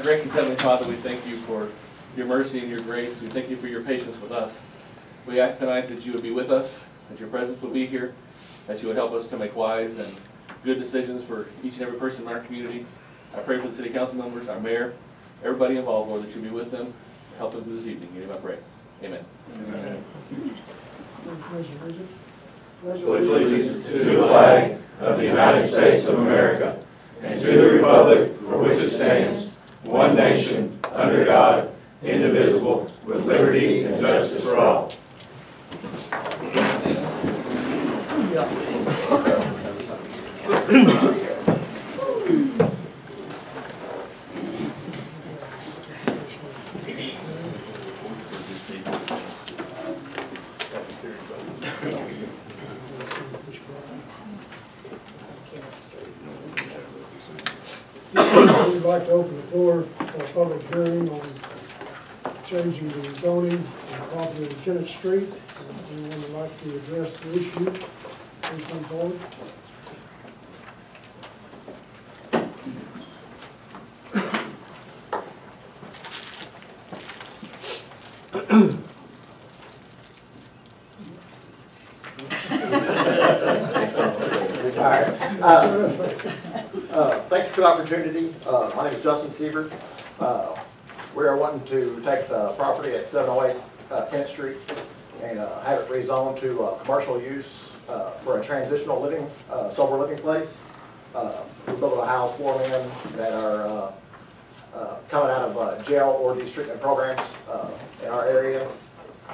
gracious Heavenly Father, we thank you for your mercy and your grace. We thank you for your patience with us. We ask tonight that you would be with us, that your presence would be here, that you would help us to make wise and good decisions for each and every person in our community. I pray for the city council members, our mayor, everybody involved, Lord, that you be with them, help them through this evening. In your name I pray. Amen. Amen. Pledge allegiance to the flag of the United States of America and to the republic for which it stands, one nation, under God, indivisible, with liberty and justice for all. We'd like to open the floor for a public hearing on changing the zoning and property in Kennett Street. If anyone would like to address the issue, please come forward. Thanks for the opportunity. My name is Justin Siebert. We are wanting to take the property at 708 Kent Street and have it rezoned to commercial use for a transitional living, sober living place. We built a house for men that are coming out of jail or these treatment programs in our area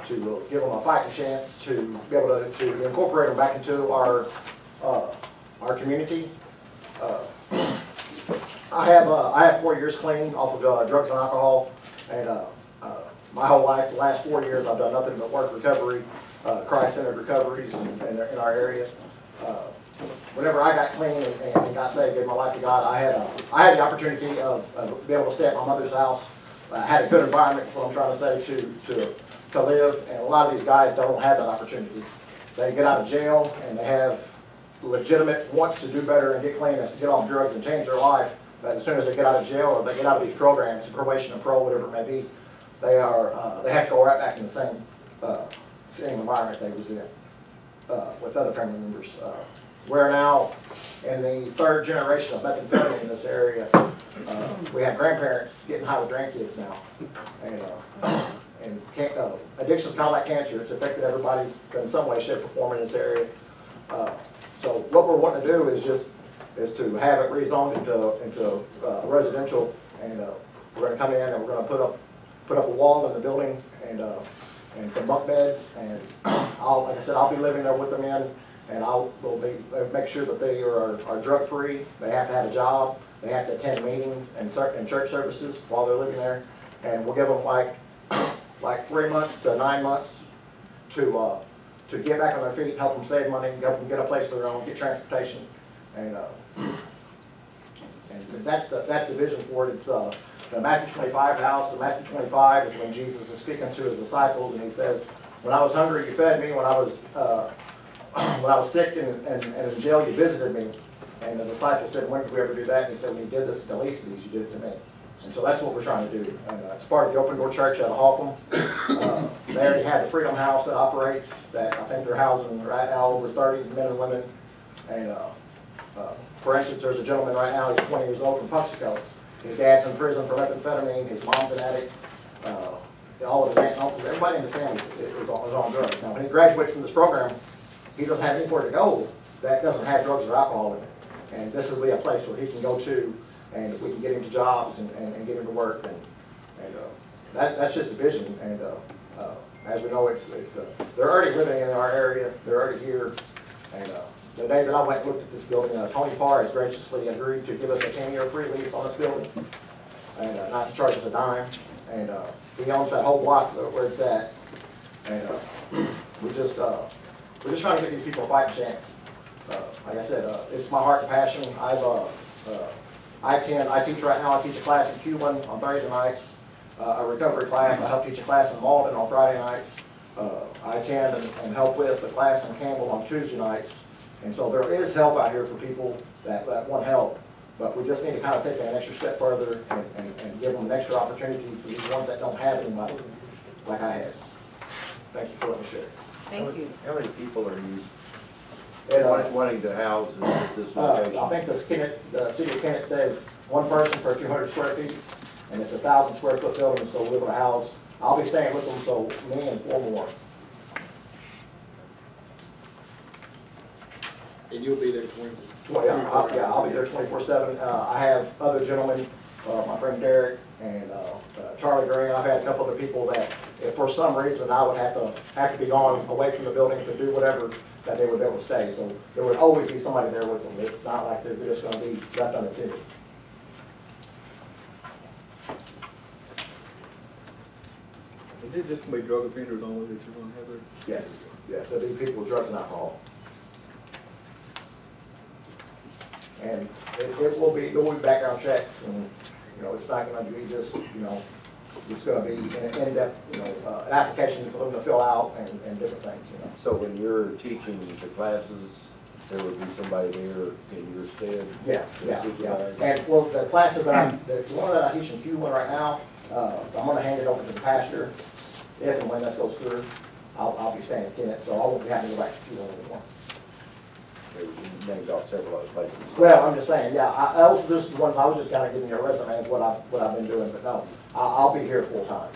to give them a fighting chance to be able to incorporate them back into our community. I have 4 years clean off of drugs and alcohol, and my whole life, the last 4 years, I've done nothing but work recovery, Christ-centered recoveries in our area. Whenever I got clean and got saved, gave my life to God, I had the opportunity of being able to stay at my mother's house. I had a good environment, what I'm trying to say, to live, and a lot of these guys don't have that opportunity. They get out of jail and they have legitimate wants to do better and get clean and get off drugs and change their life. But as soon as they get out of jail or they get out of these programs, probation or parole, whatever it may be, they have to go right back in the same environment they was in with other family members. We're now in the third generation of methamphetamine in this area. We have grandparents getting high with grandkids now, and addiction is kind of like cancer. It's affected everybody in some way, shape, or form in this area. So what we're wanting to do is to have it rezoned into residential, and we're going to come in and we're going to put up a wall in the building and some bunk beds, and like I said, I'll be living there with the men, and we'll make sure that they are drug free. They have to have a job. They have to attend meetings and church services while they're living there, and we'll give them like 3 months to 9 months to get back on their feet, help them save money, help them get a place of their own, get transportation, and that's the vision for it. It's the Matthew 25 house. The Matthew 25 is when Jesus is speaking to his disciples, and he says, "When I was hungry, you fed me. When I was sick and in jail, you visited me." And the disciples said, "When did we ever do that?" And he said, "When you did this to the least of these, you did it to me." And so that's what we're trying to do. And it's part of the Open Door Church out of Holcomb. They already have the Freedom House that operates, that I think they're housing right now over 30 men and women. And for instance, there's a gentleman right now, he's 20 years old, from Puxico. His dad's in prison for methamphetamine, his mom's an addict, all of his aunts and uncles, everybody in his family is on drugs. Now when he graduates from this program, he doesn't have anywhere to go that doesn't have drugs or alcohol in it. And this will be a place where he can go to, and we can get him to jobs and get him to work, and that's just the vision. And as we know, they're already living in our area, they're already here. And the day that I went and looked at this building, Tony Parr has graciously agreed to give us a 10-year free lease on this building, and not to charge us a dime. And he owns that whole block where it's at. And we're just trying to give these people a fighting chance. Like I said, it's my heart and passion. I teach right now. I teach a class in Cuban on Thursday nights, a recovery class. I help teach a class in Malden on Friday nights. I attend and help with a class in Campbell on Tuesday nights. And so there is help out here for people that want help. But we just need to kind of take an extra step further and give them an extra opportunity for these ones that don't have anybody, like I had. Thank you for letting me share. Thank you. How many people are you And, wanting to house at this location? I think the city of Kennett says one person per 200 square feet, and it's a 1,000 square foot building, so we're gonna house, I'll be staying with them, so me and 4 more. And you'll be there 20. Well, yeah, I'll be there 24/7. I have other gentlemen, my friend Derek and Charlie Green. I've had a couple other people that, if for some reason I would have to be gone away from the building to do whatever, that they would be able to stay. So there would always be somebody there with them. It's not like they're just gonna be left unattended. Is it just gonna be drug offenders only that you're gonna have there? Yes, there'll be people with drugs and alcohol. And there will be background checks, and, you know, it's not gonna be just, you know, it's gonna be an in-depth, you know, an application for them to fill out and different things, you know. So when you're teaching the classes, there would be somebody there in your stead? Yeah. Supervise? And, well, the classes the one that I teach in Q1 right now, I'm gonna hand it over to the pastor, if and when this goes through. I'll be staying in it, so I won't be having to go back to Q1 anymore. You named off several other places. Well, I'm just saying, yeah, I also just, the ones, I was just kinda giving you a resume of what I've been doing, but no, I'll be here full time.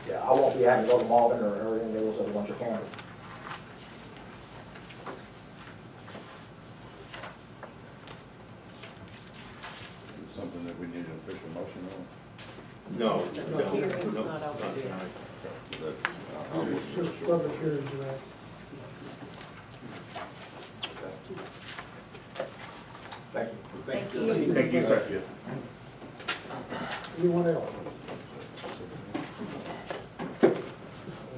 Yeah, I won't be having to go to Malden or any of those other ones or Camden. Is it something that we need an official motion on? No. The hearing's not open yet. That's, It's just public hearing tonight. Thank you. Thank you. Thank you, sir. Anyone else?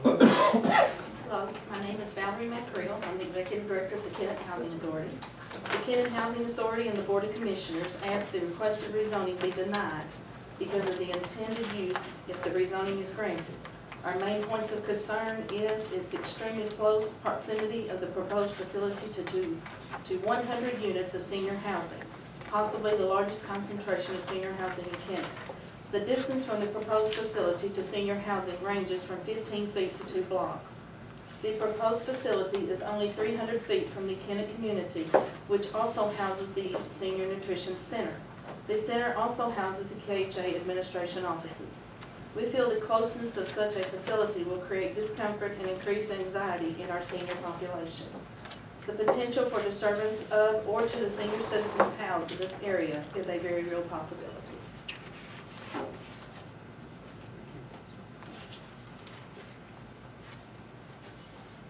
Hello, my name is Valerie McCreel. I'm the Executive Director of the Kennett Housing Authority. The Kennett Housing Authority and the Board of Commissioners asked the requested rezoning be denied because of the intended use if the rezoning is granted. Our main points of concern is its extremely close proximity of the proposed facility to 100 units of senior housing, possibly the largest concentration of senior housing in Kennett. The distance from the proposed facility to senior housing ranges from 15 feet to 2 blocks. The proposed facility is only 300 feet from the Kennett community, which also houses the Senior Nutrition Center. The center also houses the KHA administration offices. We feel the closeness of such a facility will create discomfort and increase anxiety in our senior population. The potential for disturbance of or to the senior citizens housed in this area is a very real possibility.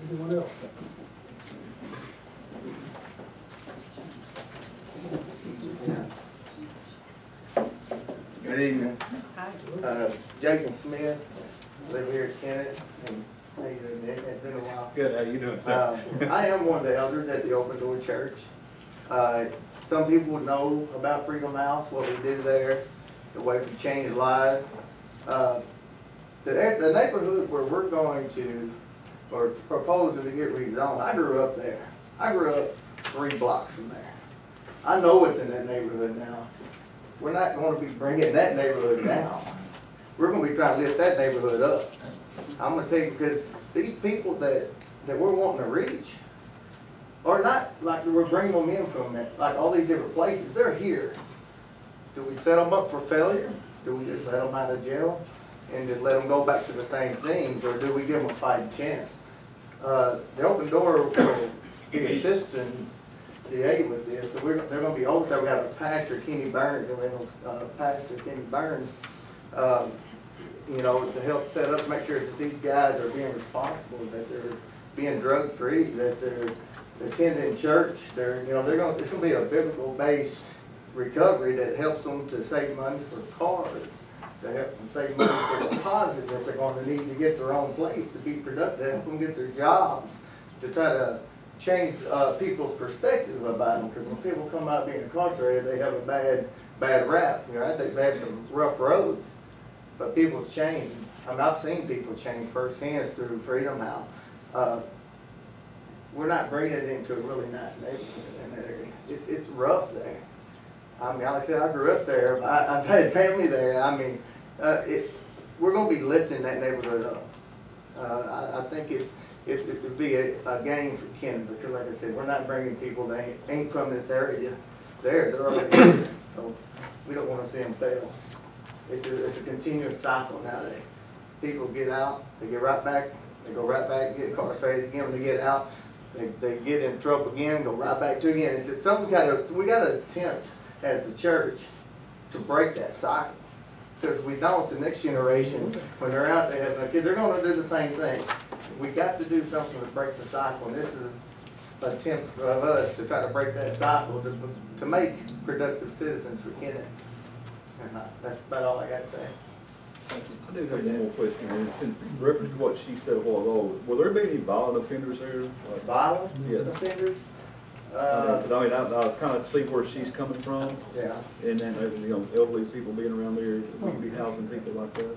Anyone else? Good evening. Hi. Jason Smith, live here at Kennett, and how you doing, Nick? It's been a while. Good, how you doing, sir? I am one of the elders at the Open Door Church. Some people know about Freedom House, what we do there, the way we change lives. The neighborhood where we're going to, or proposing to get rezoned, I grew up there. I grew up 3 blocks from there. I know what's in that neighborhood now. We're not going to be bringing that neighborhood down. We're going to be trying to lift that neighborhood up. I'm going to tell you, because these people that we're wanting to reach are not like we're bringing them in from like all these different places. They're here. Do we set them up for failure? Do we just let them out of jail and just let them go back to the same things, or do we give them a fighting chance? The Open Door will be assisting DA with this. So they're going to be also, we have a Pastor Kenny Burns, and we have Pastor Kenny Burns, you know, to help set up, make sure that these guys are being responsible, that they're being drug free, that they're attending church. It's going to be a biblical based recovery that helps them to save money for cars, to help them save money for deposits if they're going to need to get their own place to be productive, help them get their jobs, to try to change people's perspective about them. Because when people come out being incarcerated, they have a bad rap. You know, I think they have some rough roads, but people change. I mean, I've seen people change firsthand through Freedom House. We're not bringing it into a really nice neighborhood in that area. It's rough there. I mean, like I said, I grew up there, I've had family there, I mean, we're gonna be lifting that neighborhood up. I think it would be a gain for Kenton, because like I said, we're not bringing people that ain't from this area there, they're already there, so we don't wanna see them fail. It's a continuous cycle nowadays. People get out, they get right back, they go right back, get incarcerated again, when they get out, they get in trouble again, go right back to again. It's something we gotta attempt as the church to break that cycle. Because if we don't, the next generation, when they're out there having a kid, they're gonna do the same thing. We got to do something to break the cycle, and this is an attempt of us to try to break that cycle, to make productive citizens for Kennet. And that's about all I got to say. I do have one more question, and it's in reference to what she said a while ago. Will there be any violent offenders there? Like, Violent Yes. offenders? I mean, I kind of see where she's coming from, Yeah. and then, you know, elderly people being around there, we could be housing people like that.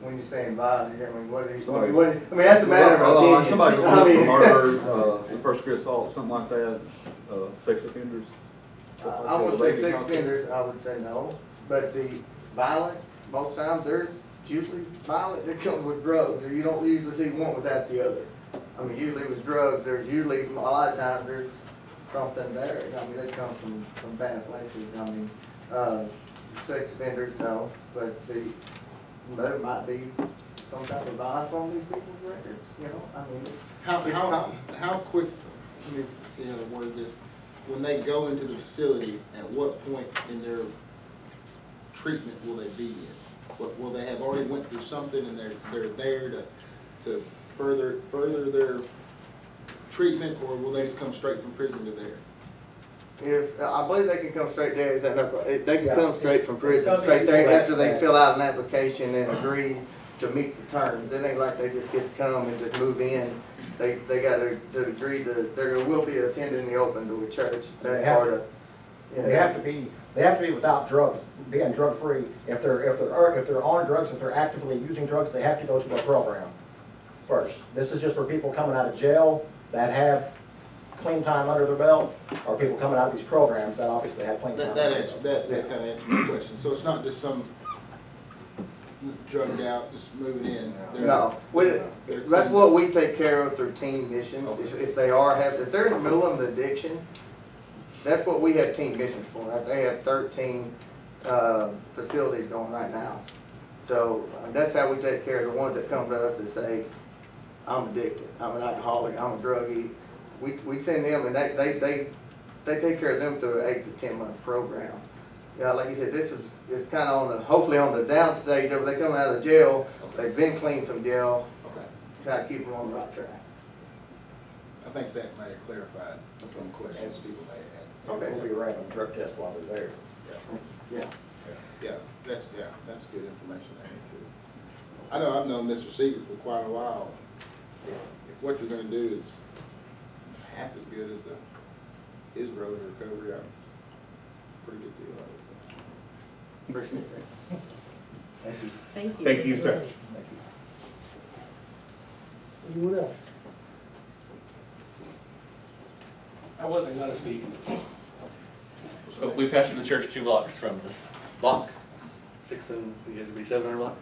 When you're saying violent, I mean, what do you, I mean, that's a matter of opinion. Somebody who I wants to mean, murder, first degree assault, something like that, sex offenders. I would say sex offenders, I would say no, but the violent, most times, there's usually violent that comes with drugs, or you don't usually see one without the other. I mean, usually with drugs, there's usually, a lot of times, there's something there. I mean, they come from bad places. I mean, sex offenders, no, but there might be some type of violence on these people's records, you know? I mean, How quick, let me see how to word this, when they go into the facility, at what point in their treatment will they be in? Will they have already went through something and they're there to further their treatment, or will they just come straight from prison to there? If, I believe they can come straight there, they can Yeah, come straight from prison, it's straight there, something after they like fill out an application and agree to meet the terms. It ain't like they just get to come and just move in. They gotta agree there will be attending the open door church. That's part of, you know. They have to be without drugs, being drug free. If they're on drugs, if they're actively using drugs, they have to go to a program first. This is just for people coming out of jail that have clean time under their belt, or people coming out of these programs that obviously have clean time. That kind of answers my question. So it's not just some drugged out, just moving in. No, that's what we take care of through team missions. If they if they're in the middle of an addiction, that's what we have team missions for. They have 13 facilities going right now. So that's how we take care of the ones that come to us to say, I'm addicted, I'm an alcoholic, I'm a druggie. We send them, and they take care of them through an 8 to 10 month program. Yeah, like you said, it's kind of hopefully on the downstage. If they come out of jail, they've been clean from jail. Okay. Try to keep them on the right track. I think that may have clarified some questions people may have had. Okay. We'll be running a drug test while they're there. Yeah. Yeah, that's good information I need too. I know I've known Mr. Seeger for quite a while. If what you're gonna do is half as good as his road to recovery, I'm pretty good deal. Appreciate it. Thank you. Thank you. Thank you, sir. Anyone else? I wasn't gonna speak. So we passed the church 2 blocks from this block, 6th and, it used to be 700 block.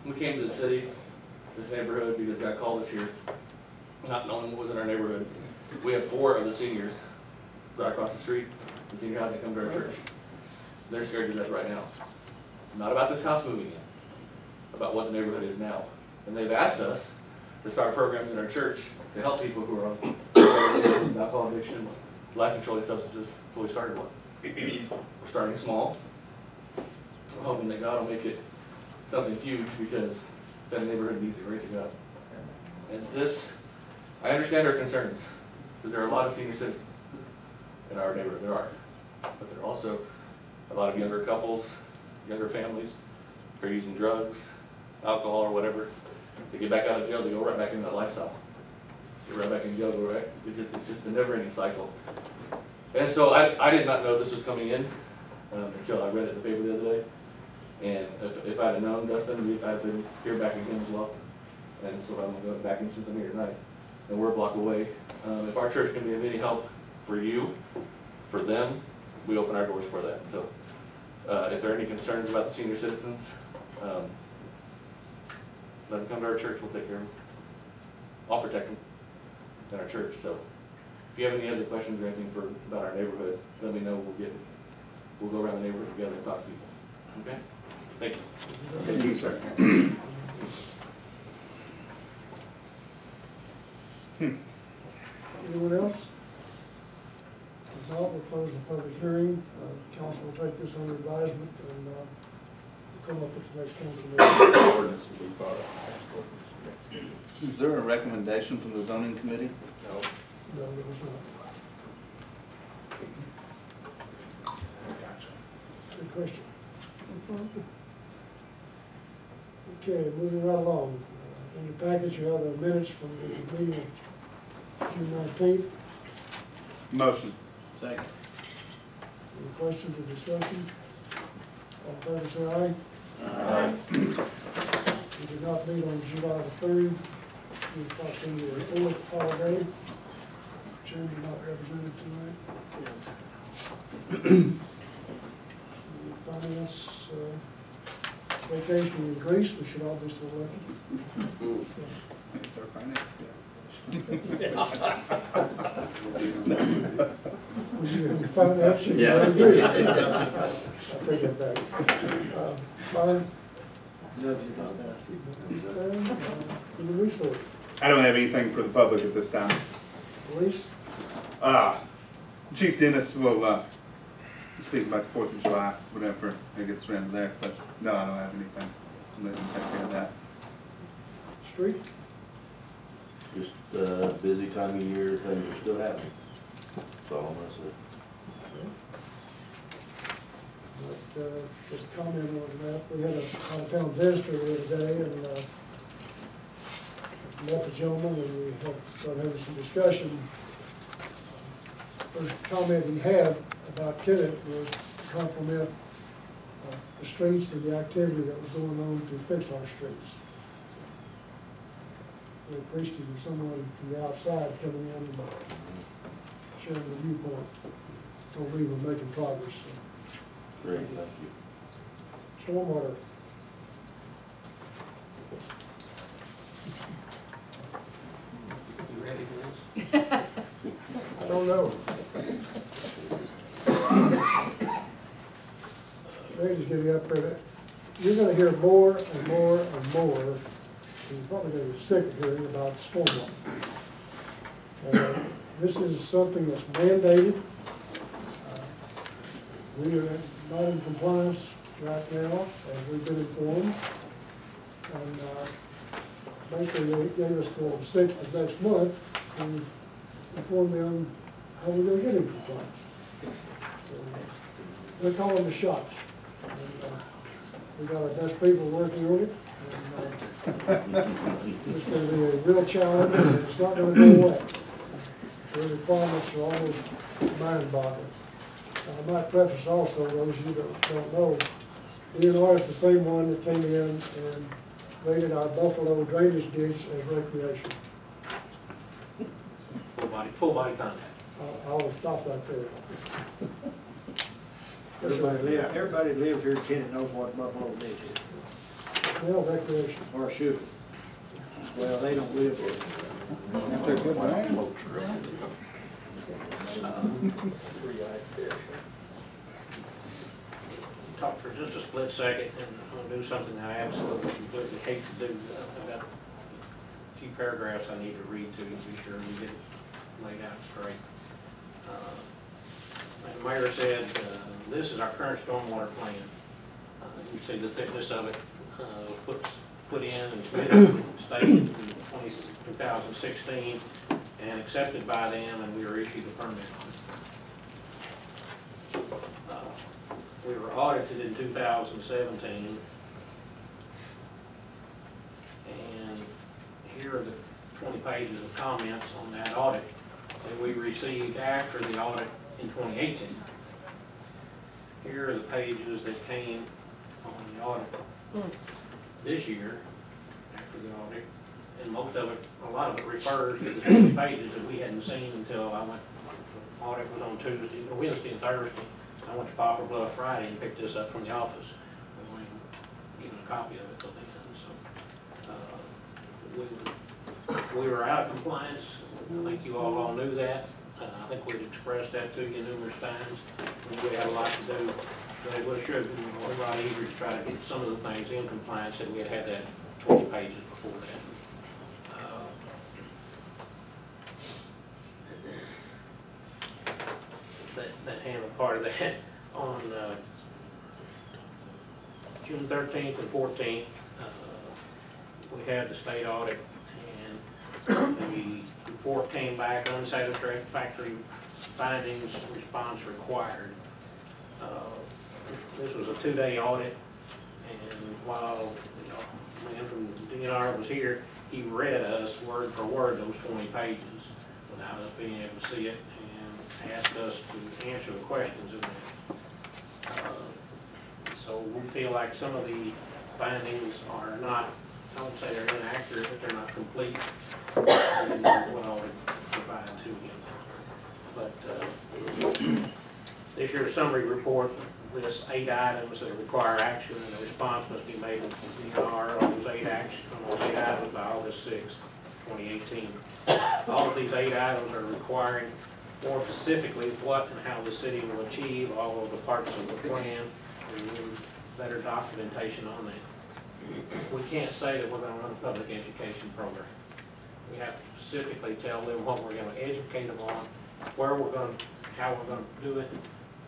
We came to the city, this neighborhood, because God called us here, not knowing what was in our neighborhood. We have 4 of the seniors right across the street, the senior housing come to our church. They're scared to death right now. Not about this house moving in, about what the neighborhood is now. And they've asked us to start programs in our church to help people who are on drug addictions, alcohol addictions, life-controlling substances. So we started one. We're starting small. We're hoping that God will make it something huge, because that neighborhood needs raising up. And this, I understand our concerns, because there are a lot of senior citizens in our neighborhood. There are. But there are also a lot of younger couples, younger families who are using drugs, alcohol, or whatever. They get back out of jail, they go right back into that lifestyle. Get right back in jail, go right. It's just a never-ending cycle. And so I did not know this was coming in until I read it in the paper the other day. And if I'd have known, Dustin, I'd have been here back again as well. And so I'm going to go back in since I'm here tonight. And we're a block away. If our church can be of any help for you, for them, we open our doors for that. So if there are any concerns about the senior citizens, let them come to our church, we'll take care of them. I'll protect them in our church. So if you have any other questions or anything about our neighborhood, let me know. We'll go around the neighborhood together and talk to people. Okay? Thank you. Thank you, sir. Anyone else? If not, we'll close the public hearing. Council will take this under advisement and we'll come up with the next council meeting. Ordinance will be filed. Is there a recommendation from the zoning committee? No, there was not. Good question. Okay, moving right along. In your package, you have the minutes from the meeting of June 19th. Motion. Second. Any questions or discussion? All in favor, say aye. Aye. We did not meet on July the 3rd, due to proximity of the 4th holiday. Chairman not represented tonight. Finance, vacation in Greece, we should all be still looking. It's our finance guy. Was you in finance? Yeah. I take that back. Fire? Human resource. I don't have anything for the public at this time. Police? Chief Dennis will speak about the 4th of July, whatever it gets around there, but no, I don't have anything. Let him take care of that. Street? Just busy time of year, things are still happening. That's all I'm gonna say. But, just comment on that. We had a out-of-town visitor the other day and met the gentleman and we started having some discussion. First comment he had about Kennett was to compliment the streets and the activity that was going on to fix our streets. We appreciated someone from the outside coming in and sharing the viewpoint. Told me we're making progress. So. Great, thank you. Stormwater. You ready for this? I don't know. Randy's getting up there. You're gonna hear more and more and more, and you're probably gonna get sick of hearing about stormwater. This is something that's mandated. We are not in compliance right now, as we've been informed. And basically, they gave us till the 6th of next month to inform them how we're gonna get in compliance. So, they're calling the shots. And, we got our best people working on it. And, it's gonna be a real challenge, and it's not gonna go away. The requirements are almost mind-boggling. I might preface also, those of you that don't know, DNR is the same one that came in and rated our Buffalo drainage ditch as recreation. Full body contact. I'll stop right there. Everybody lives here in Kennett knows what Buffalo Ditch is, Well, recreation. or should. Well, they don't live here. That's a good one. Talk for just a split second, and I'm gonna do something I absolutely completely hate to do. I've got a few paragraphs I need to read to you to be sure you get it laid out straight. Like the mayor said, this is our current stormwater plan. You can see the thickness of it, put in and submitted to the state in 2016 and accepted by them, and we were issued a permit on it. We were audited in 2017, and here are the 20 pages of comments on that audit that we received after the audit in 2018. Here are the pages that came on the audit this year after the audit, and most of it, a lot of it refers to the 20 pages that we hadn't seen until I went, the audit was on Tuesday, or Wednesday and Thursday. I went to Poplar Bluff Friday and picked this up from the office. I'm going to give a copy of it till then, so. We were out of compliance. I think you all knew that. I think we'd expressed that to you numerous times. We had a lot to do. But it was sure, it was a lot easier to try to get some of the things in compliance, and we had had that 20 pages before that. That handled part of that. On June 13th and 14th, we had the state audit, and the report came back, unsatisfactory findings, response required. This was a 2-day audit, and while the man from DNR was here, he read us word for word those 20 pages without us being able to see it, and asked us to answer the questions in there. So we feel like some of the findings are not, I won't say they're inaccurate, but they're not complete in what I would provide to you. But this year's summary report lists 8 items that require action, and the response must be made with DNR on those 8 items by August 6th, 2018. All of these 8 items are requiring more specifically what and how the city will achieve all of the parts of the plan, and then better documentation on that. We can't say that we're going to run a public education program. We have to specifically tell them what we're going to educate them on, where we're going to, how we're going to do it,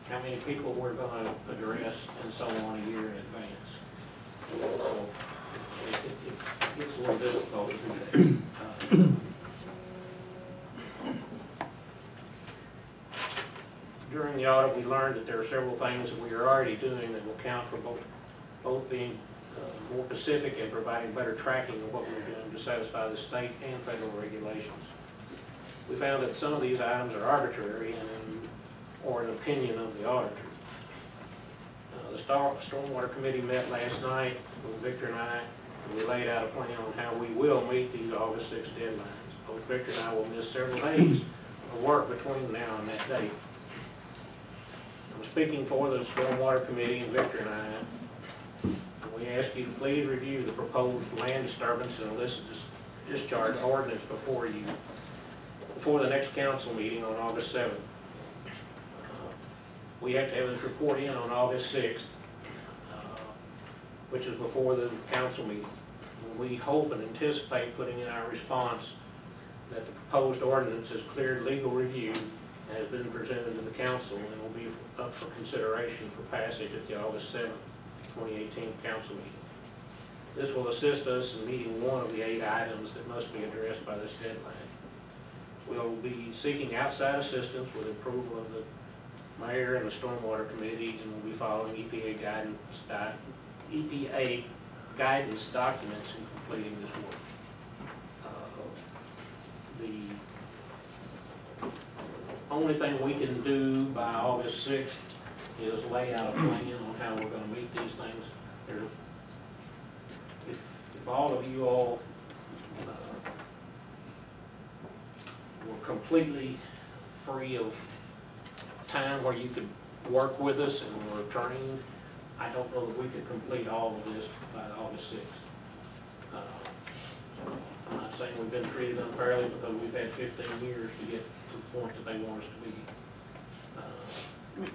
how many people we're going to address, and so on a year in advance. So it gets a little difficult to do that. During the audit, we learned that there are several things that we are already doing that will count for both being more specific and providing better tracking of what we're doing to satisfy the state and federal regulations. We found that some of these items are arbitrary or an opinion of the auditor. The Stormwater Committee met last night with Victor and I, and we laid out a plan on how we will meet these August 6 deadlines. Both Victor and I will miss several days of work between now and that date. I'm speaking for the Stormwater Committee and Victor and I. We ask you to please review the proposed land disturbance and illicit discharge ordinance before the next council meeting on August 7th. We have to have this report in on August 6th, which is before the council meeting. We hope and anticipate putting in our response that the proposed ordinance has cleared legal review and has been presented to the council and will be up for consideration for passage at the August 7th, 2018 council meeting. This will assist us in meeting one of the 8 items that must be addressed by this deadline. We'll be seeking outside assistance with approval of the mayor and the Stormwater Committee, and we'll be following EPA guidance documents in completing this work. The only thing we can do by August 6th is lay out a plan on how we're going to meet these things. If all of you all were completely free of time where you could work with us and were trained, I don't know that we could complete all of this by August 6th. I'm not saying we've been treated unfairly because we've had 15 years to get to the point that they want us to be.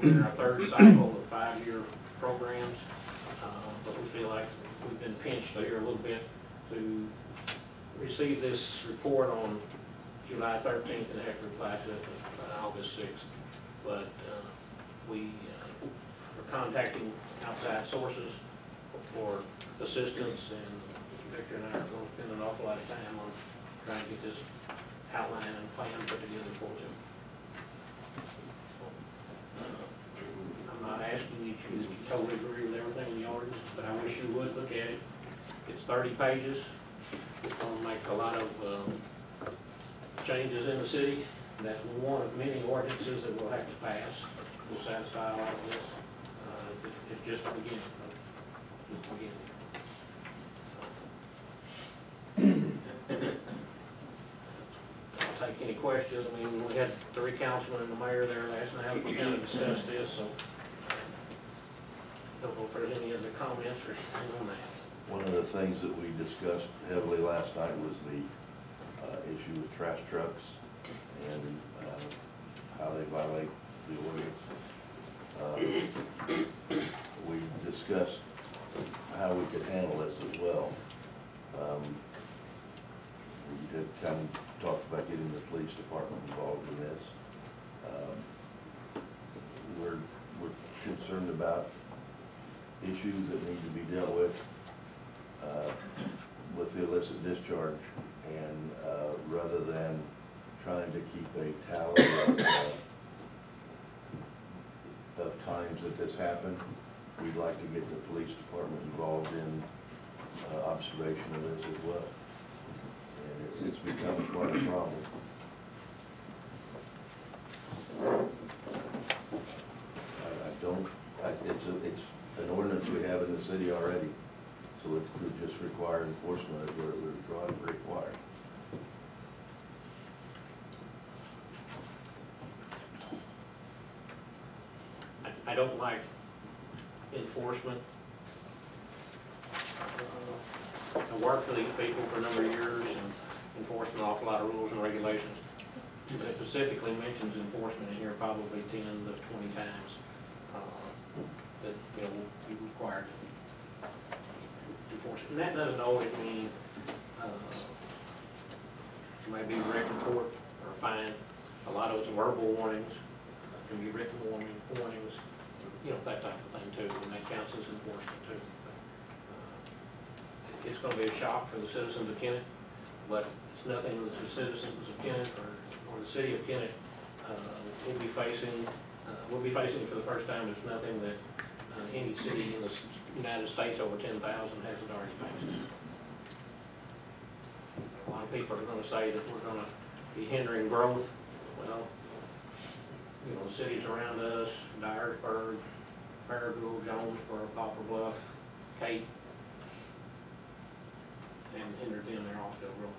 We're in our 3rd cycle of 5-year programs, but we feel like we've been pinched here a little bit to receive this report on July 13th and have to reply to it by August 6th. But we are contacting outside sources for assistance, and Victor and I are going to spend an awful lot of time on trying to get this outline and plan put together for them. I'm not asking you to totally agree with everything in the ordinance, but I wish you would look at it. It's 30 pages. It's going to make a lot of changes in the city. That's one of many ordinances that we'll have to pass to satisfy all of this. It's just the beginning. Just the beginning. I'll take any questions, I mean, we had 3 councilmen and the mayor there last night, we kind of discussed this, so. Don't know if there's any other comments or anything on that. One of the things that we discussed heavily last night was the issue with trash trucks and how they violate the ordinance. We discussed how we could handle this as well. We did kind of talk about getting the police department involved in this. We're concerned about issues that need to be dealt with the illicit discharge, and rather than trying to keep a tally of times that this happened, we'd like to get the police department involved in observation of this as well. And it's become quite a problem. It's an ordinance we have in the city already, so it could just require enforcement of where it would require. I don't like enforcement. I worked for these people for a number of years and enforced an awful lot of rules and regulations. But it specifically mentions enforcement in here probably 10 to 20 times. That, you know, will be required to enforce it. And that doesn't always mean maybe written report or fine. A lot of it's verbal warnings, can be written warnings, you know, that type of thing too, and that counts as enforcement too. It's going to be a shock for the citizens of Kennett, but it's nothing that the citizens of Kennett or the city of Kennett will be facing. We'll be facing it for the first time. It's nothing that any city in the United States over 10,000 hasn't already faced. A lot of people are going to say that we're going to be hindering growth. Well, you know, the cities around us, Dyersburg, Paragould, Jonesboro, Poplar Bluff, Cape, and hindered them, they're all still growing.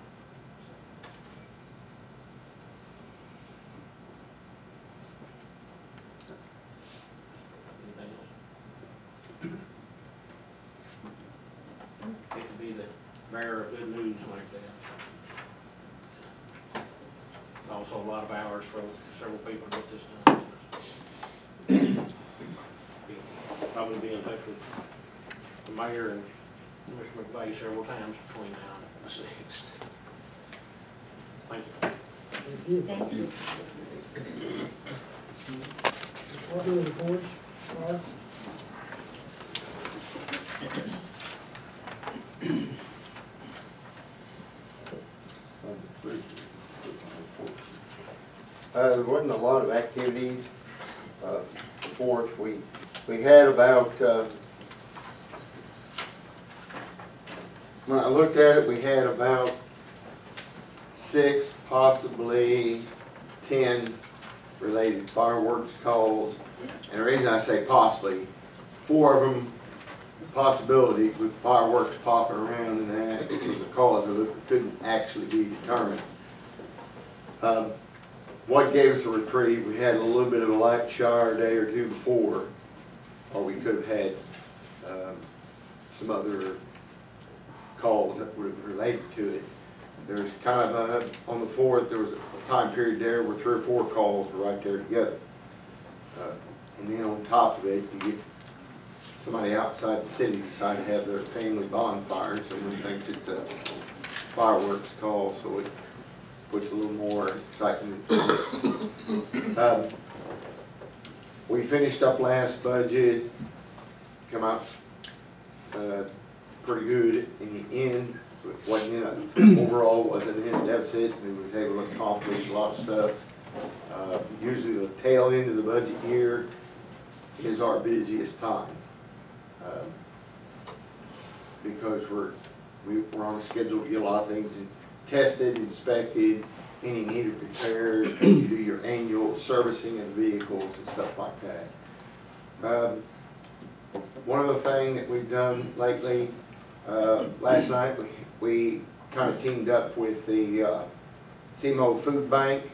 It could be the bearer of good news like that. Also a lot of hours for several people to get this done. Probably be in touch with the mayor and Mr. McVeigh several times between now and the 6th. Thank you. Thank you. Thank you. Other reports, Rod? There wasn't a lot of activities for us. We had about, when I looked at it, we had about 6, possibly 10 related fireworks calls. And the reason I say possibly, 4 of them, possibility with fireworks popping around and that was a cause of it, couldn't actually be determined. What gave us a reprieve, we had a little bit of a light shower a day or two before, or we could have had some other calls that were related to it. There's kind of on the 4th, there was a time period there where 3 or 4 calls were right there together. And then on top of it, you get somebody outside the city decide to have their family bonfire, so everyone thinks it's a fireworks call, so it puts a little more excitement into it. We finished up last budget, come out pretty good in the end. It wasn't overall wasn't in a deficit. We was able to accomplish a lot of stuff. Usually the tail end of the budget year is our busiest time. Because we're on a schedule to get a lot of things tested, inspected, any needed repairs, you do your annual servicing of the vehicles and stuff like that. One other thing that we've done lately, last night we kind of teamed up with the SEMO Food Bank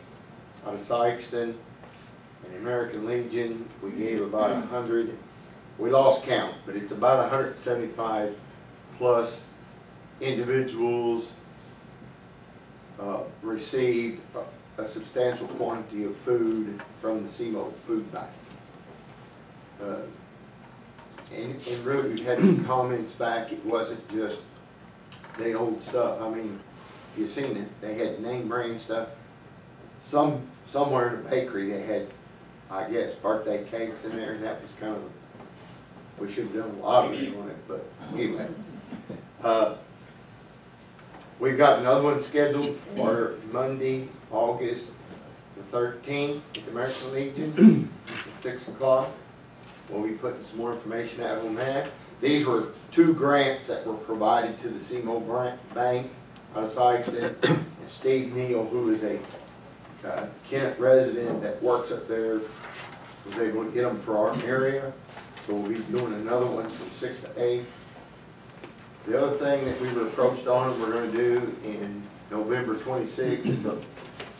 out of Sykeston, and the American Legion, we gave about 100, we lost count, but it's about 175 plus individuals received a substantial quantity of food from the SEMO Food Bank. And really, we had some comments back. It wasn't just the old stuff. I mean, you've seen it. They had name brand stuff. Somewhere in the bakery, they had, I guess, birthday cakes in there, and that was kind of, we should have done a lot of it on it, but anyway. We've got another one scheduled for Monday, August the 13th at the American Legion at 6 o'clock. We'll be putting some more information out on that. These were 2 grants that were provided to the SEMO Bank out of Sykeston. And Steve Neal, who is a Kent resident that works up there, was able to get them for our area. So we'll be doing another one from 6 to 8. The other thing that we were approached on and we're going to do in November 26th is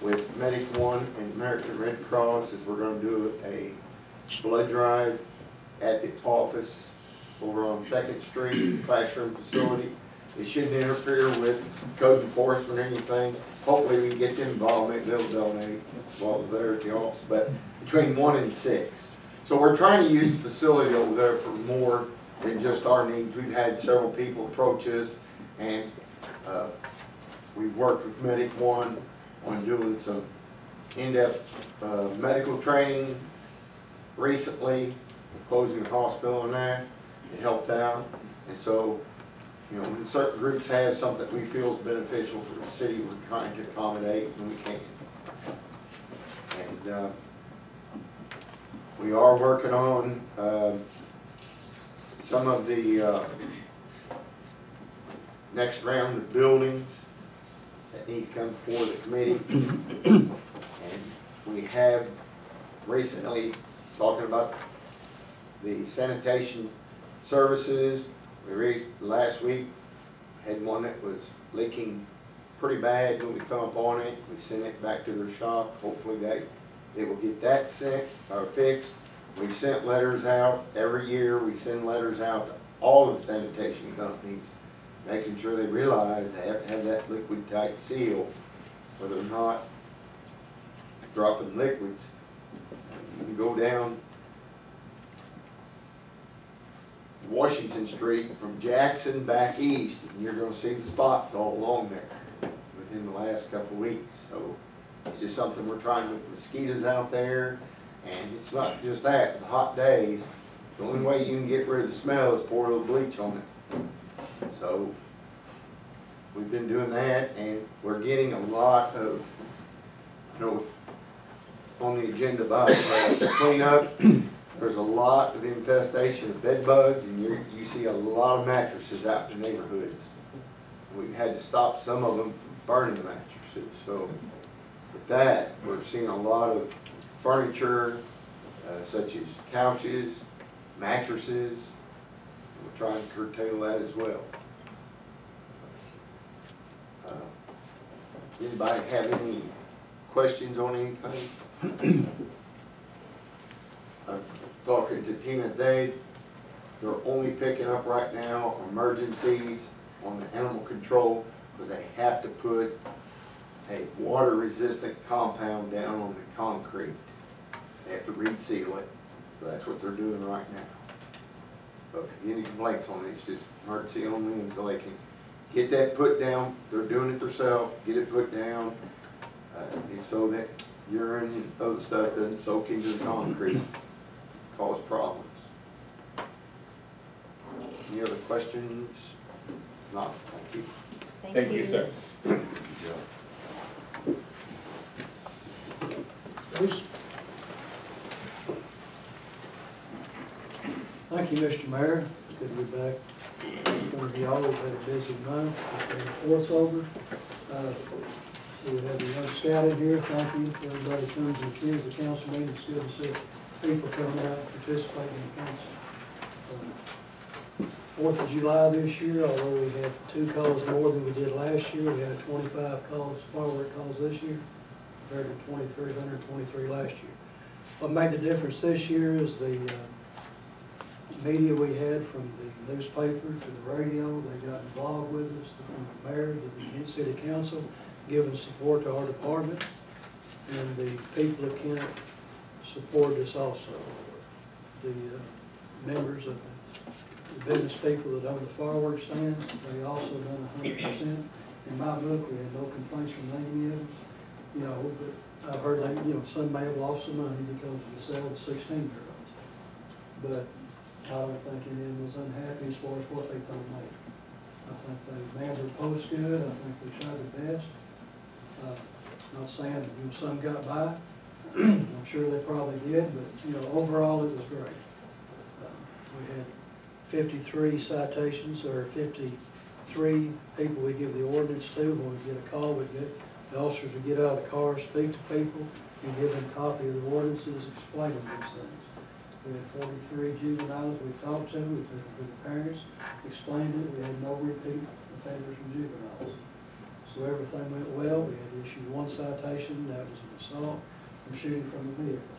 with Medic One and American Red Cross is we're going to do a blood drive at the office over on 2nd Street, classroom facility. It shouldn't interfere with code enforcement or anything. Hopefully we can get them involved, maybe they'll donate while they're there at the office, but between 1 and 6. So we're trying to use the facility over there for more than just our needs. We've had several people approach us, and we've worked with Medic One on doing some in-depth medical training recently, closing the hospital and that. It helped out. And so, you know, when certain groups have something that we feel is beneficial for the city, we're trying to accommodate when we can. And we are working on some of the next round of buildings that need to come before the committee. And we have recently, talking about the sanitation services, last week had one that was leaking pretty bad. When we come up on it, we sent it back to their shop. Hopefully they will get that sent or fixed. We've sent letters out every year. We send letters out to all of the sanitation companies, making sure they realize they have to have that liquid tight seal, where they're not dropping liquids. You can go down Washington Street from Jackson back east, and you're going to see the spots all along there within the last couple of weeks. So it's just something we're trying with mosquitoes out there. And it's not just that, the hot days, the only way you can get rid of the smell is pour a little bleach on it. So we've been doing that, and we're getting a lot of, you know, on the agenda about cleanup. There's a lot of infestation of bed bugs, and you see a lot of mattresses out in the neighborhoods. We've had to stop some of them from burning the mattresses. So with that, we're seeing a lot of furniture, such as couches, mattresses. We're trying to curtail that as well. Anybody have any questions on anything? Talking to Tina today, they're only picking up right now emergencies on the animal control because they have to put a water-resistant compound down on the concrete. They have to reseal it, so that's what they're doing right now. But if you get any complaints on it, it's just emergency only until they can get that put down. They're doing it themselves, get it put down, so that urine and other stuff doesn't soak into the concrete, cause problems. Any other questions? No, thank you. Thank you, sir. Bruce? Thank you, Mr. Mayor. It's good to be back. It's going to be always had a busy month. The 4th over. So we have the young scout in here. Thank you for everybody who comes and attends the council meeting. It's good to see people coming out and participating in the council. Fourth of July this year, although we had 2 calls more than we did last year, we had 25 calls, firework calls this year, compared to 2,323 last year. What made the difference this year is the media we had from the newspaper to the radio. They got involved with us, from the mayor to the Kent City Council, giving support to our department, and the people of Kent supported us also. The members of the business people that own the fireworks stands, they also done 100%. In my book, we had no complaints from any of us. You know, but I've heard that, you know, some may have lost some money because of the sale of 16-year-olds. But I don't think any of them was unhappy as far as what they told me. I think they manned their post good. I think they tried their best. Not saying that, you know, some got by. I'm sure they probably did, but, you know, overall it was great. We had 53 citations, or 53 people we give the ordinance to. When we get a call, the officers would get out of the car, speak to people, and give them a copy of the ordinances, explaining these things. We had 43 juveniles we talked to, we took them to the parents, explained it. We had no repeat offenders from juveniles. So everything went well. We had issued 1 citation, that was an assault and shooting from a vehicle.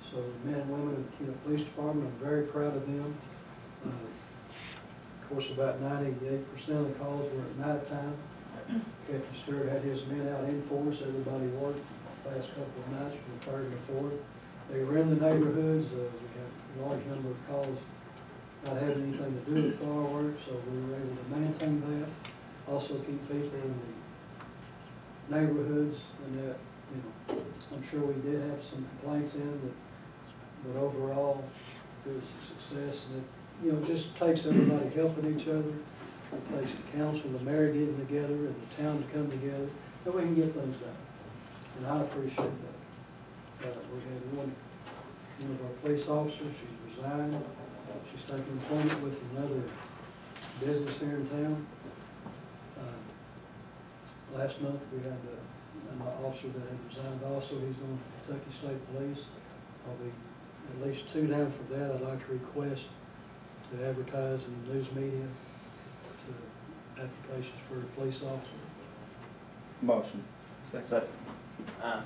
So the men and women of the Kent Police Department, I'm very proud of them. Of course, about 98% of the calls were at night time. Captain Stewart had his men out in force. Everybody worked the last couple of nights from the 3rd and the 4th. They were in the neighborhoods. We had a large number of calls not having anything to do with fireworks, so we were able to maintain that. Also keep people in the neighborhoods, and that, you know, I'm sure we did have some complaints in, but overall it was a success. And it, you know, just takes everybody helping each other. It takes the council, the mayor getting together, and the town to come together, and we can get things done. And I appreciate that. We had one of our police officers, she's resigned. She's taking employment with another business here in town. Last month we had an officer that had resigned also. He's going to Kentucky State Police. I'll be at least 2 down for that. I'd like to request to advertise in the news media to applications for a police officer. Motion. Second. Aye.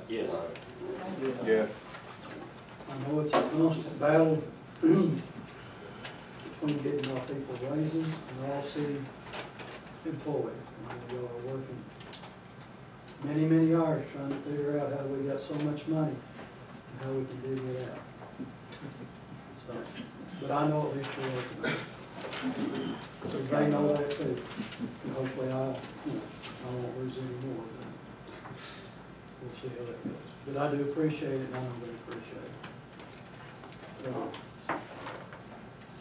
Yes. Yes. I know it's a constant battle between getting our people raises and all city employees. We are working many, many hours trying to figure out how we got so much money and how we can dig it out. So, but I know at least we're working on it. So they know that too. And hopefully I won't lose any more. We'll see how that goes. But I do appreciate it, and I know they appreciate it.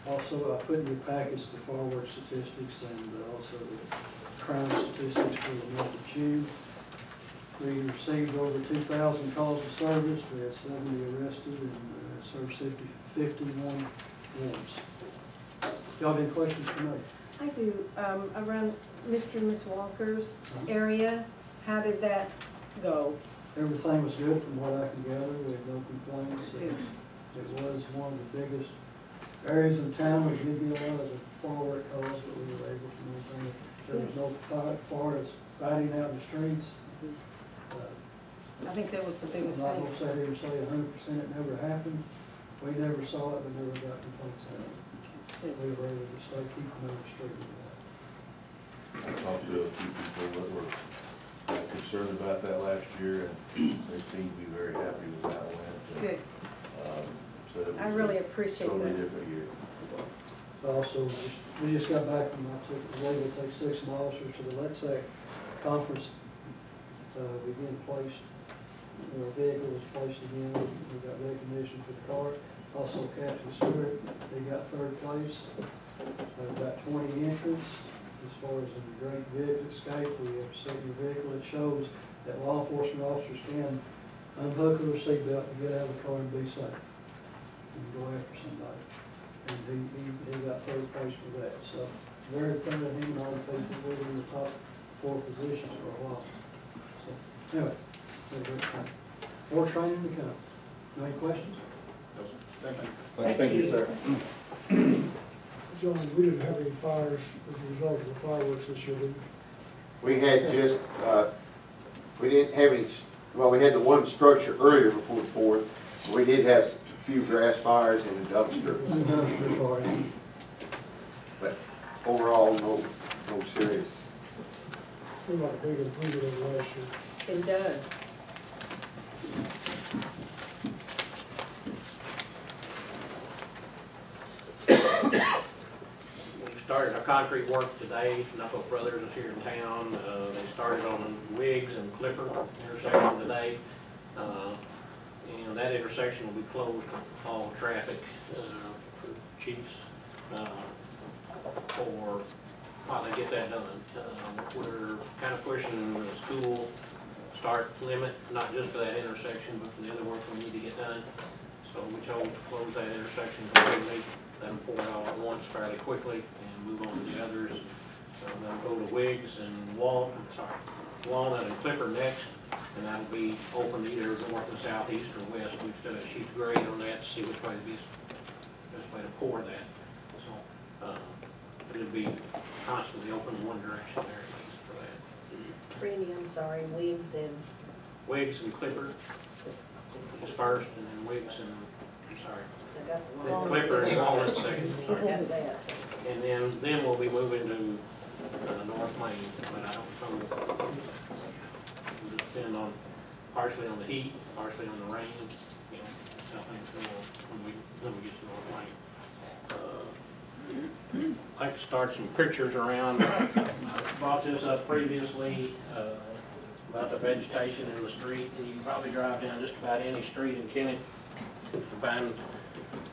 Also, I put in your package the fireworks statistics and also the crime statistics for the month of June. We received over 2,000 calls of service. We had 70 arrested and served 51 warrants. Y'all have any questions for me? I do. Around Mr. and Ms. Walker's area, how did that go? Everything was good from what I can gather. We had no complaints. It was one of the biggest areas in town. We did get a lot of the firework calls, but we were able to maintain it. There was no far as fighting out in the streets. I think that was the biggest I'm not thing. going to sit here and say 100% it never happened. We never saw it, but never got complaints out of it. We were able to stay keeping on the street with that. I talked to a few people that were concerned about that last year, and they seemed to be very happy with how it went. Good. So it was I really appreciate that. totally different year. Also, we just got back from, I was able to take 6 officers to the LETSAC conference. We again placed, our vehicle was placed again. We got recognition for the car. Also, Captain Stewart, they got 3rd place. About 20 entrants. As far as in the great vehicle escape, we have set your vehicle. It shows that law enforcement officers can unbuckle their seatbelt and get out of the car and be safe and go after somebody. And he got 3rd place for that. So very proud of him and all the people that were in the top 4 positions for a while. So anyway, very good. More training to come. Any questions? No, sir. Thank you. Thank you, sir. John, we didn't have any fires as a result of the fireworks this year, did we? We had just, we didn't have any, well, we had the one structure earlier before the 4th. We did have a few grass fires and a dumpster. But overall, no serious. Seemed like a big improvement over last year. It does. We started our concrete work today. Knuckle Brothers is here in town. They started on Wiggs and Clipper intersection today. And that intersection will be closed to all traffic for Chiefs while they get that done. We're kind of pushing the school start limit, not just for that intersection, but for the other work we need to get done. So we chose to close that intersection completely, then pour it all at once fairly quickly and move on to the others. Then go to Wiggs and Walnut and Clipper next, and that'll be open either north and southeast or west. We've done a sheet of grade on that to see which way to be the best way to pour that. So it'll be constantly open in one direction there at least for that. Randy, I'm sorry, Wiggs and, Wiggs and Clipper is first, and then Wiggs and, I'm sorry, I got the then wrong. Clipper and Walnut second. I Sorry. got that. And then we'll be moving to North Main, but I don't know. It'll depend on, partially on the heat, partially on the rain, you know, nothing when we get to North Main. I'd like to start some pictures around. I brought this up previously about the vegetation in the street. And you can probably drive down just about any street in Kennett and find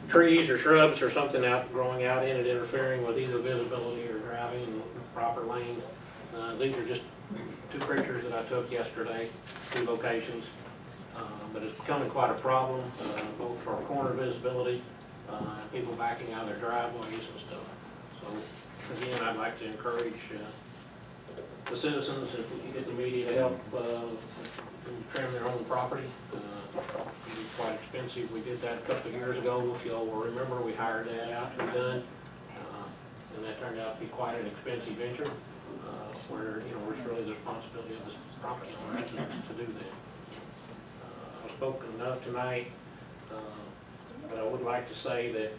trees or shrubs or something growing out in it, interfering with either visibility or driving in the proper lane. These are just two pictures that I took yesterday, two locations. But it's becoming quite a problem, both for corner visibility, people backing out of their driveways and stuff. So again, I'd like to encourage the citizens, if we can get the media to help trim their own property. It'd be quite expensive. We did that a couple of years ago. If you all will remember, we hired that out to be done. And that turned out to be quite an expensive venture, where, you know, it's really the responsibility of the property owner to do that. I've spoken enough tonight, but I would like to say that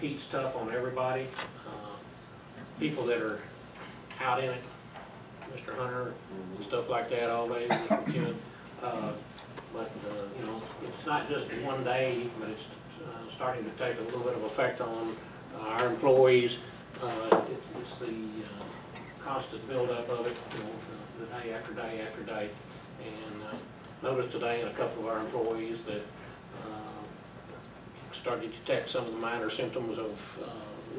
heat's tough on everybody. People that are out in it, Mr. Hunter, and stuff like that all day, Mr. Ken. But you know, it's not just one day, but it's starting to take a little bit of effect on our employees. It's the constant buildup of it, you know, the day after day after day. And noticed today in a couple of our employees that started to detect some of the minor symptoms of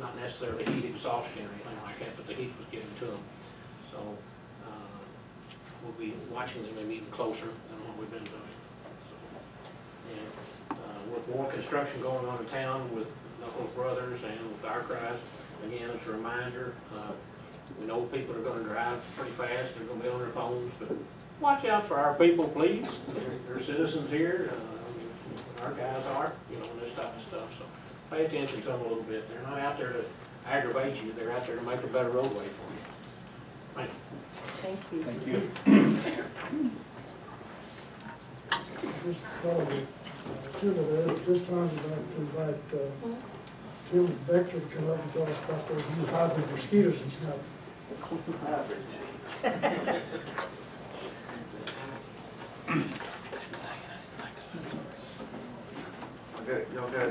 not necessarily heat exhaustion or anything like that, but the heat was getting to them. So we'll be watching them even closer than what we've been doing. So, and with more construction going on in town with Knuckle Brothers and with our guys, again, it's a reminder, we know people are going to drive pretty fast, they're going to be on their phones, but watch out for our people, please. They're citizens here. Our guys are, you know, this type of stuff. So pay attention to them a little bit. They're not out there to aggravate you. They're out there to make a better roadway for you. Thank you. Thank you. Thank you. This time I'd like to invite Tim Vector to come up and tell us about those new hybrid mosquitoes and stuff. Y'all got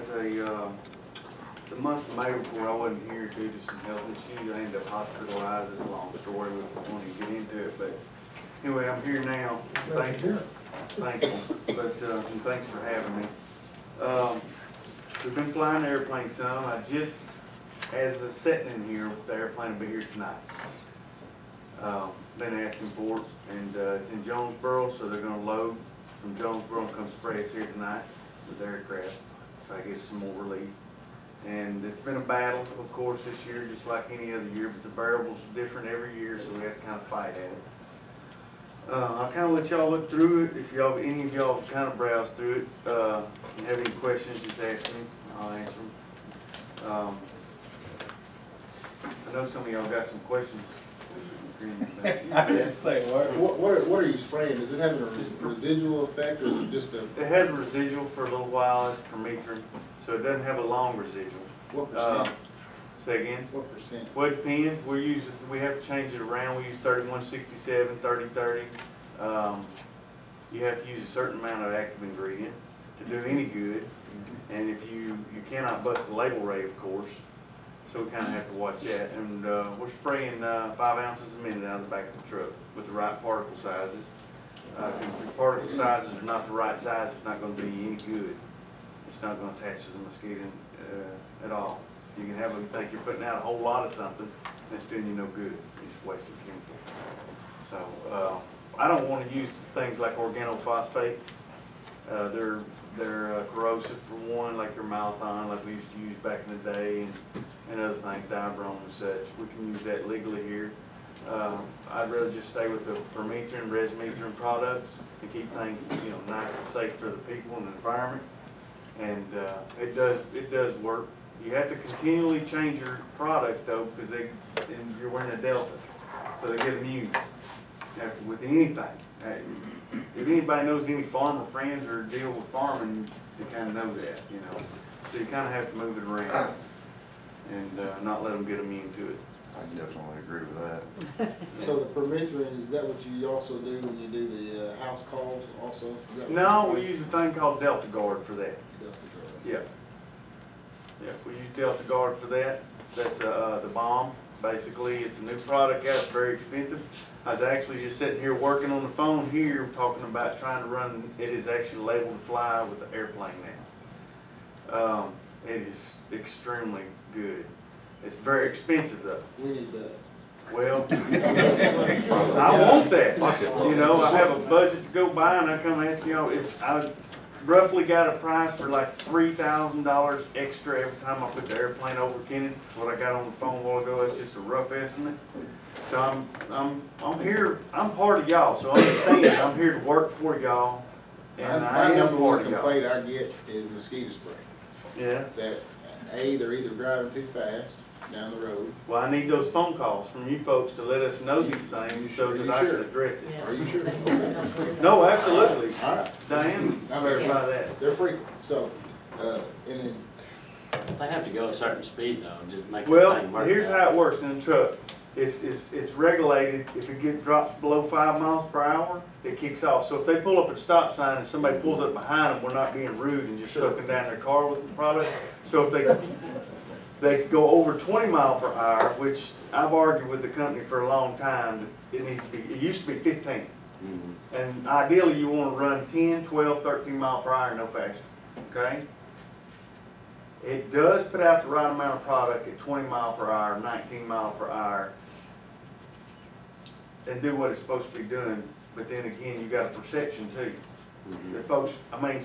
the month of May report. I wasn't here due to some health issues. I ended up hospitalized. It's a long story. We don't want to get into it, but anyway, I'm here now. Thank you. Thank you. But and thanks for having me. We've been flying the airplane some. I just, as a sitting in here, the airplane will be here tonight. Been asking for it, and it's in Jonesboro, so they're going to load from Jonesboro and come spray us here tonight with the aircraft. Try to get some more relief. And it's been a battle, of course, this year, just like any other year, but the variables are different every year, so we have to kind of fight at it. I'll kind of let y'all look through it. If y'all, any of y'all kind of browse through it, and have any questions, just ask me. I'll answer them. I know some of y'all got some questions. I didn't say a word. What are you spraying? Is it having a residual effect or is it just a? It has a residual for a little while. It's permethrin, so it doesn't have a long residual. What percent? Say again? What percent? Well, it depends. We have to change it around. We use 3167, 3030. You have to use a certain amount of active ingredient to do any good. And if you cannot bust the label rate, of course. So we kind of have to watch that. And we're spraying 5 ounces a minute out of the back of the truck with the right particle sizes. If the particle sizes are not the right size, it's not going to be any good. It's not going to attach to the mosquito at all. You can have them think you're putting out a whole lot of something, and it's doing you no good. You're just wasting chemical. So I don't want to use things like organophosphates. They're corrosive for one, like your Malathion, like we used to use back in the day, and other things, Dibrome and such. We can use that legally here. I'd rather just stay with the permethrin, resmethrin products and keep things, nice and safe for the people and the environment. And it does work. You have to continually change your product though, because you're wearing a Delta, so they get immune with anything. If anybody knows any farmer friends or deal with farming, they kind of know that, So you kind of have to move it around and not let them get immune to it. I definitely agree with that. So the permethrin, is that what you also do when you do the house calls also? No, we use a thing called Delta Guard for that. Delta Guard. Yeah. Yeah, we use Delta Guard for that. That's the bomb. Basically, it's a new product out. It's very expensive. I was actually just sitting here working on the phone here, talking about trying to run. It is actually labeled to fly with the airplane now. It is extremely good. It's very expensive though. We need that. Well, I want that. I have a budget to go by, and I come ask y'all. I roughly got a price for like $3,000 extra every time I put the airplane over Kennedy. What I got on the phone a while ago is just a rough estimate. So I'm here. I'm part of y'all. So understand, I'm here to work for y'all, and I My am number one part of y'all. complaint I get is mosquito spray. Yeah. That they're either driving too fast down the road. Well, I need those phone calls from you folks to let us know these things so that I can address it. Are you sure? No, absolutely. All right. Diane, I'm verify that. They're frequent. So, and then They have to go a certain speed though, just make Well, everything work. here's how it works in a truck. It's regulated. If it drops below 5 miles per hour, it kicks off. So if they pull up at a stop sign and somebody pulls up behind them, we're not being rude and just soaking down their car with the product. So if they go over 20 miles per hour, which I've argued with the company for a long time, it needs to be. It used to be 15. And ideally you want to run 10, 12, 13 miles per hour, no faster. Okay? It does put out the right amount of product at 20 miles per hour, 19 miles per hour, and do what it's supposed to be doing. But then again, you got a perception too. The folks,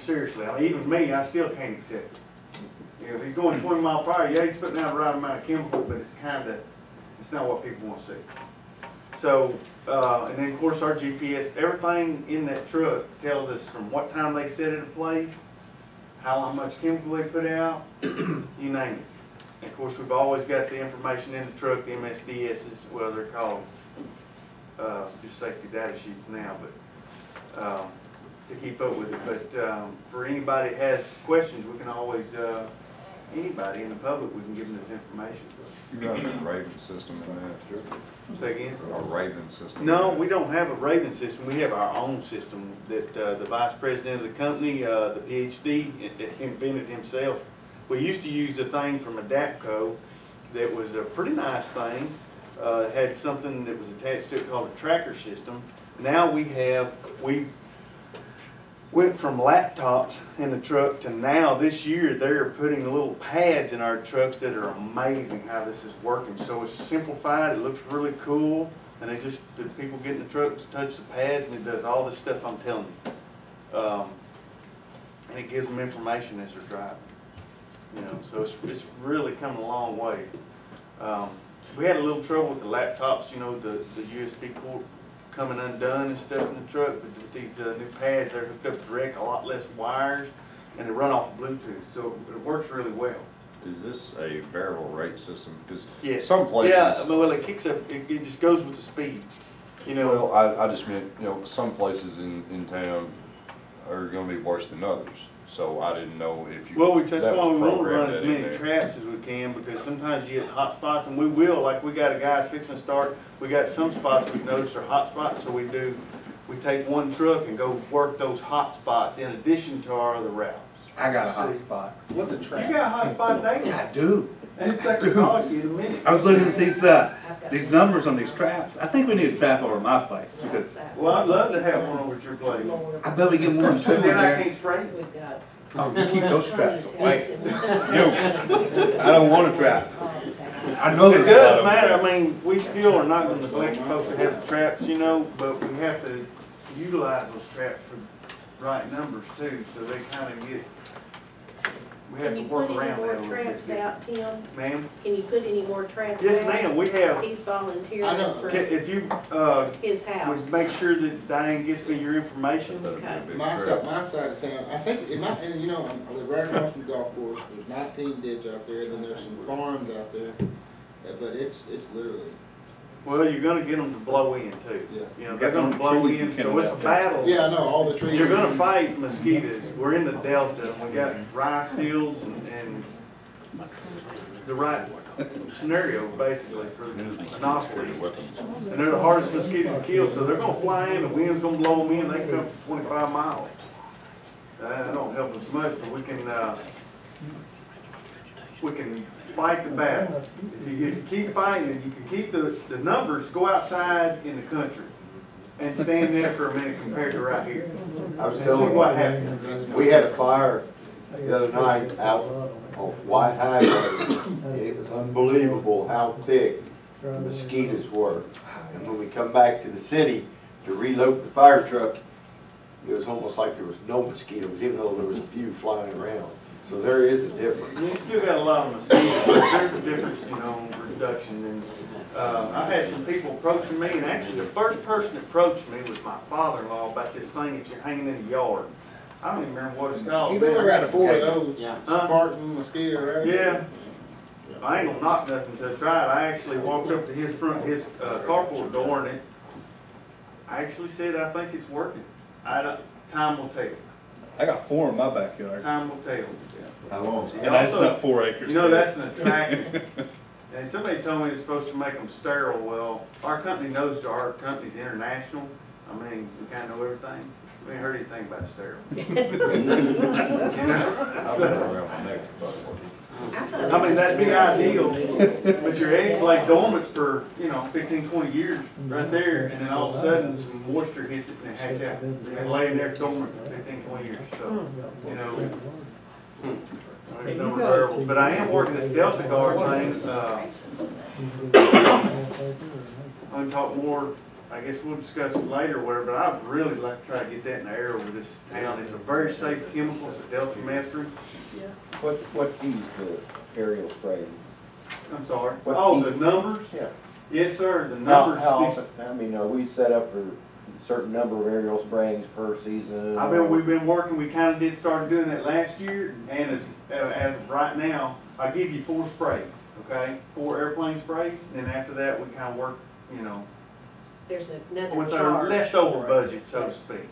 seriously, even me, I still can't accept it. If he's going 20 miles per hour, yeah, he's putting out the right amount of chemical, but it's not what people want to see. So, and then of course our GPS, everything in that truck tells us from what time they set it in place, how much chemical they put out, you name it. And of course we've always got the information in the truck, the MSDSs, well they're called just safety data sheets now, but to keep up with it. But for anybody that has questions, we can always, anybody in the public, we can give them this information. You got a Raven system in that? Say again? A Raven system? No, we don't have a Raven system. We have our own system that the vice president of the company, the PhD, invented himself. We used to use a thing from Adapco that was a pretty nice thing. Had something that was attached to it called a tracker system. Now we went from laptops in the truck to now this year they're putting little pads in our trucks that are amazing how this is working. So it's simplified, it looks really cool, and the people get in the trucks, touch the pads, and it does all this stuff I'm telling you. And it gives them information as they're driving. So it's really come a long ways. We had a little trouble with the laptops, the USB coming undone and stuff in the truck, but with these new pads, they're hooked up direct, a lot less wires, and they run off Bluetooth, so it works really well. Is this a variable rate system? Because Yeah. some places. Yeah, well, it kicks up, it just goes with the speed, you know. Well, I just meant, some places in town are gonna be worse than others, so I didn't know if you. Well, that's that why was we want to programmed run as that in many there. traps as we can, because sometimes you get hot spots, and we will, like we got a guy's fixing to start, we got some spots we've noticed are hot spots, so we take one truck and go work those hot spots in addition to our other routes. I got a hot spot. What the You trap? got a hot spot, David? I do. This technology in a minute. I was looking at these numbers on these traps. I think we need a trap over my place because Well, I'd love to have one over at your place. I bet we get one too But in then I there. can't straighten. Oh, you keep those traps away. I don't want a trap. I know It there's a lot does of matter, them. I mean, we still are not gonna neglect folks that have the traps, but we have to utilize those traps for the right numbers too, so they kinda get, we have Can to you work put any around more that a little traps bit. out, Tim? Ma'am? Can you put any more traps out? Yes, ma'am, we have, He's volunteering I know. for if you, his would house. make sure that Diane gets me your information. Okay. My side of town, I think, and I live right across from the golf course, there's 19 ditch out there, then there's some farms out there, but it's literally, Well, you're gonna get them to blow in too. Yeah. They're gonna blow Trees in, and so it's a chemicals. battle. yeah, I know, all the trees. You're gonna fight mosquitoes. We're in the Delta, and we got rice fields and the right scenario basically for monopolies. And they're the hardest mosquito to kill, so they're gonna fly in, the wind's gonna blow them in, they come for 25 miles. That don't help us much, but we can fight the battle. If you keep fighting, you can keep the numbers, go outside in the country and stand there for a minute compared to right here. I was See telling what happens. we had a fire the other night out on White Highway, and it was unbelievable how thick the mosquitoes were. And when we come back to the city to reload the fire truck, it was almost like there was no mosquitoes, even though there was a few flying around. So there is a difference. You still got a lot of mosquitoes, but there's a difference, reduction. And I had some people approaching me, and actually the first person that approached me was my father-in-law about this thing that you're hanging in the yard. I don't even remember what it's called. You ever got 4 of those Yeah. Spartan mosquito right? Yeah. I ain't gonna knock nothing till I try it. I actually walked up to his carport door, and I actually said, I think it's working. Time will tell. I got 4 in my backyard. Time will tell. How long? And And that's also, not 4 acres. That's an attractant. And somebody told me it's supposed to make them sterile. Well, our company knows our company's international. I mean, we kind of know everything. We ain't heard anything about sterile. I've been around my neck, I mean, that'd be ideal, but your eggs lay dormant for, 15, 20 years right there, and then all of a sudden some moisture hits it and it hatch out. And they lay in there dormant for 15, 20 years, so, there's no variables. But I am working this Delta Guard thing, I can talk more, I guess we'll discuss it later or whatever, but I'd really like to try to get that in the air over this town. It's a very safe chemical, it's a delta method. What keys the aerial spraying? I'm sorry. What Oh, key? the numbers? Yeah. Yes, sir, the numbers. How often, I mean, are we set up for a certain number of aerial sprayings per season? We've been working, we kinda did start doing that last year, and as of right now, I give you 4 sprays, okay? 4 airplane sprays, and then after that, we kinda work, There's another with our charge leftover for it. budget, so to speak.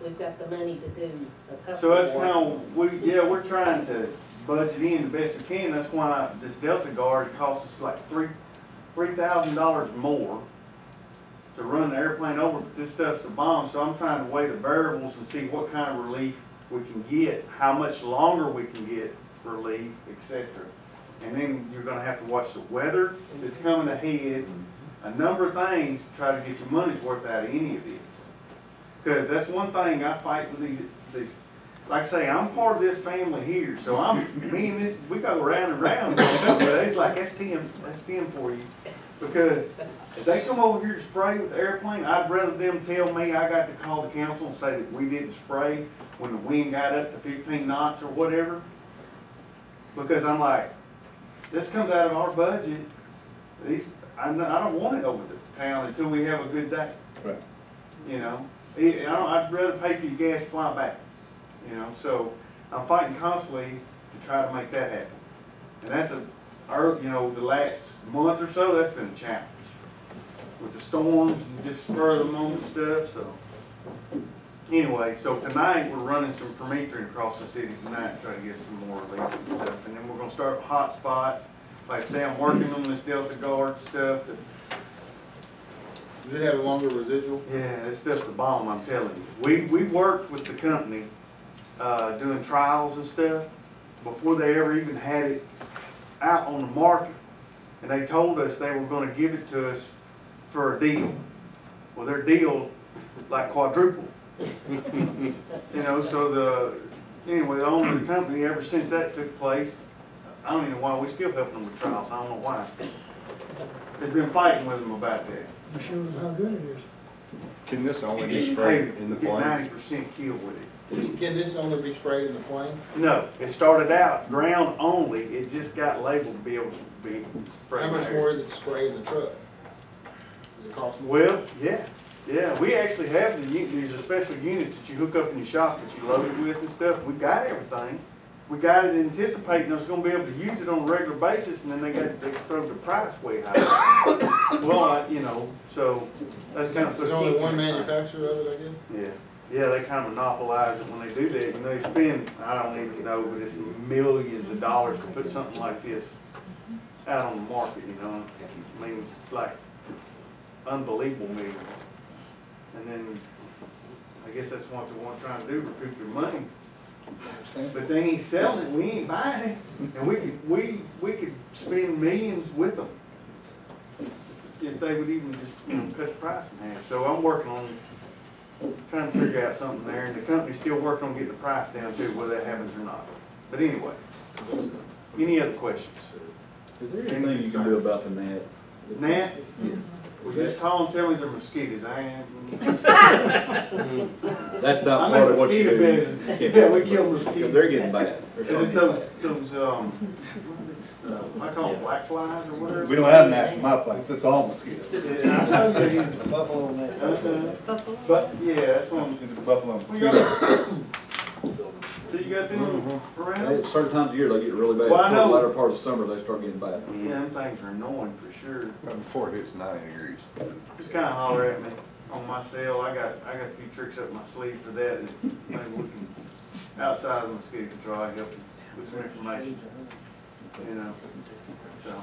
We've got the money to do a couple So that's more. kinda, we're trying to budget in the best we can, that's why this Delta Guard costs us like $3,000 more to run the airplane over, but this stuff's a bomb, so I'm trying to weigh the variables and see what kind of relief we can get, how much longer we can get relief, etc. And then you're gonna have to watch the weather that's coming ahead, a number of things to try to get your money's worth out of any of this. Because that's one thing I fight with these, like I say, I'm part of this family here, so me and this, we go round and round, but it's like, that's 10 for you. Because if they come over here to spray with the airplane, I'd rather them tell me I got to call the council and say that we didn't spray when the wind got up to 15 knots or whatever. Because I'm like, this comes out of our budget. I don't want it over town until we have a good day. Right. You know, I'd rather pay for your gas to fly back, you know, so I'm fighting constantly to try to make that happen. And that's you know, the last month or so, that's been a challenge with the storms and just spur of the moment stuff, so. Anyway, so tonight, we're running some permethrin across the city tonight to try to get some more relief and stuff. And then we're gonna start with hot spots. Like I say, I'm working on this Delta Guard stuff. Does it have a longer residual? Yeah, it's just a bomb, I'm telling you. We worked with the company, doing trials and stuff before they ever even had it out on the market. And they told us they were gonna give it to us for a deal. Well, their deal like quadruple. You know, so anyway, the owner of the company, ever since that took place, I don't even know why, we still helping them with trials, I don't know why. Has been fighting with them about that. We show them how good it is. Can this only be sprayed in the Get plane? 90% kill with it. Can this only be sprayed in the plane? No, it started out ground only, it just got labeled to be able to be sprayed. How much there. more is it to spray in the truck? Does it cost more? Well, yeah, we actually have there's a special unit that you hook up in your shop that you load it with and stuff. We got everything. We got it anticipating us going to be able to use it on a regular basis, and then they throw the price way high. Well, you know, so that's kind of. There's only one manufacturer of it, I guess? Yeah, they kind of monopolize it when they do that. And they spend, I don't even know, but it's millions of dollars to put something like this out on the market, you know. I mean, it's like unbelievable millions. And then, I guess that's what they want trying to do, recoup their money. But they ain't selling it, we ain't buying it. And we could spend millions with them if they would even just, you know, cut the price in half. So I'm working on trying to figure out something there, and the company's still working on getting the price down too, whether that happens or not. But anyway, any other questions? Is there anything you can do about the gnats? Gnats? Yes. Well, just call and tell me they're mosquitoes. I ain't. That's not I'm part in of what you mosquito do. business. You can't Yeah, do we it. kill mosquitoes. They're getting bad. Is it those I call them black flies or whatever? We don't have gnats in my place, it's all mosquitoes. Yeah, I know you use Buffalo net. But, yeah, that's one. It's a buffalo Well, you got- mosquito. So you got them around? At certain times of year, they get really bad. Well, I know. The latter part of summer, they start getting bad. Yeah, them things are annoying for sure. Before it hits 90 degrees. Just kinda holler at me on my cell. I got a few tricks up my sleeve for that, and maybe we can, outside of the mosquito control, I help you with some information, you know, so.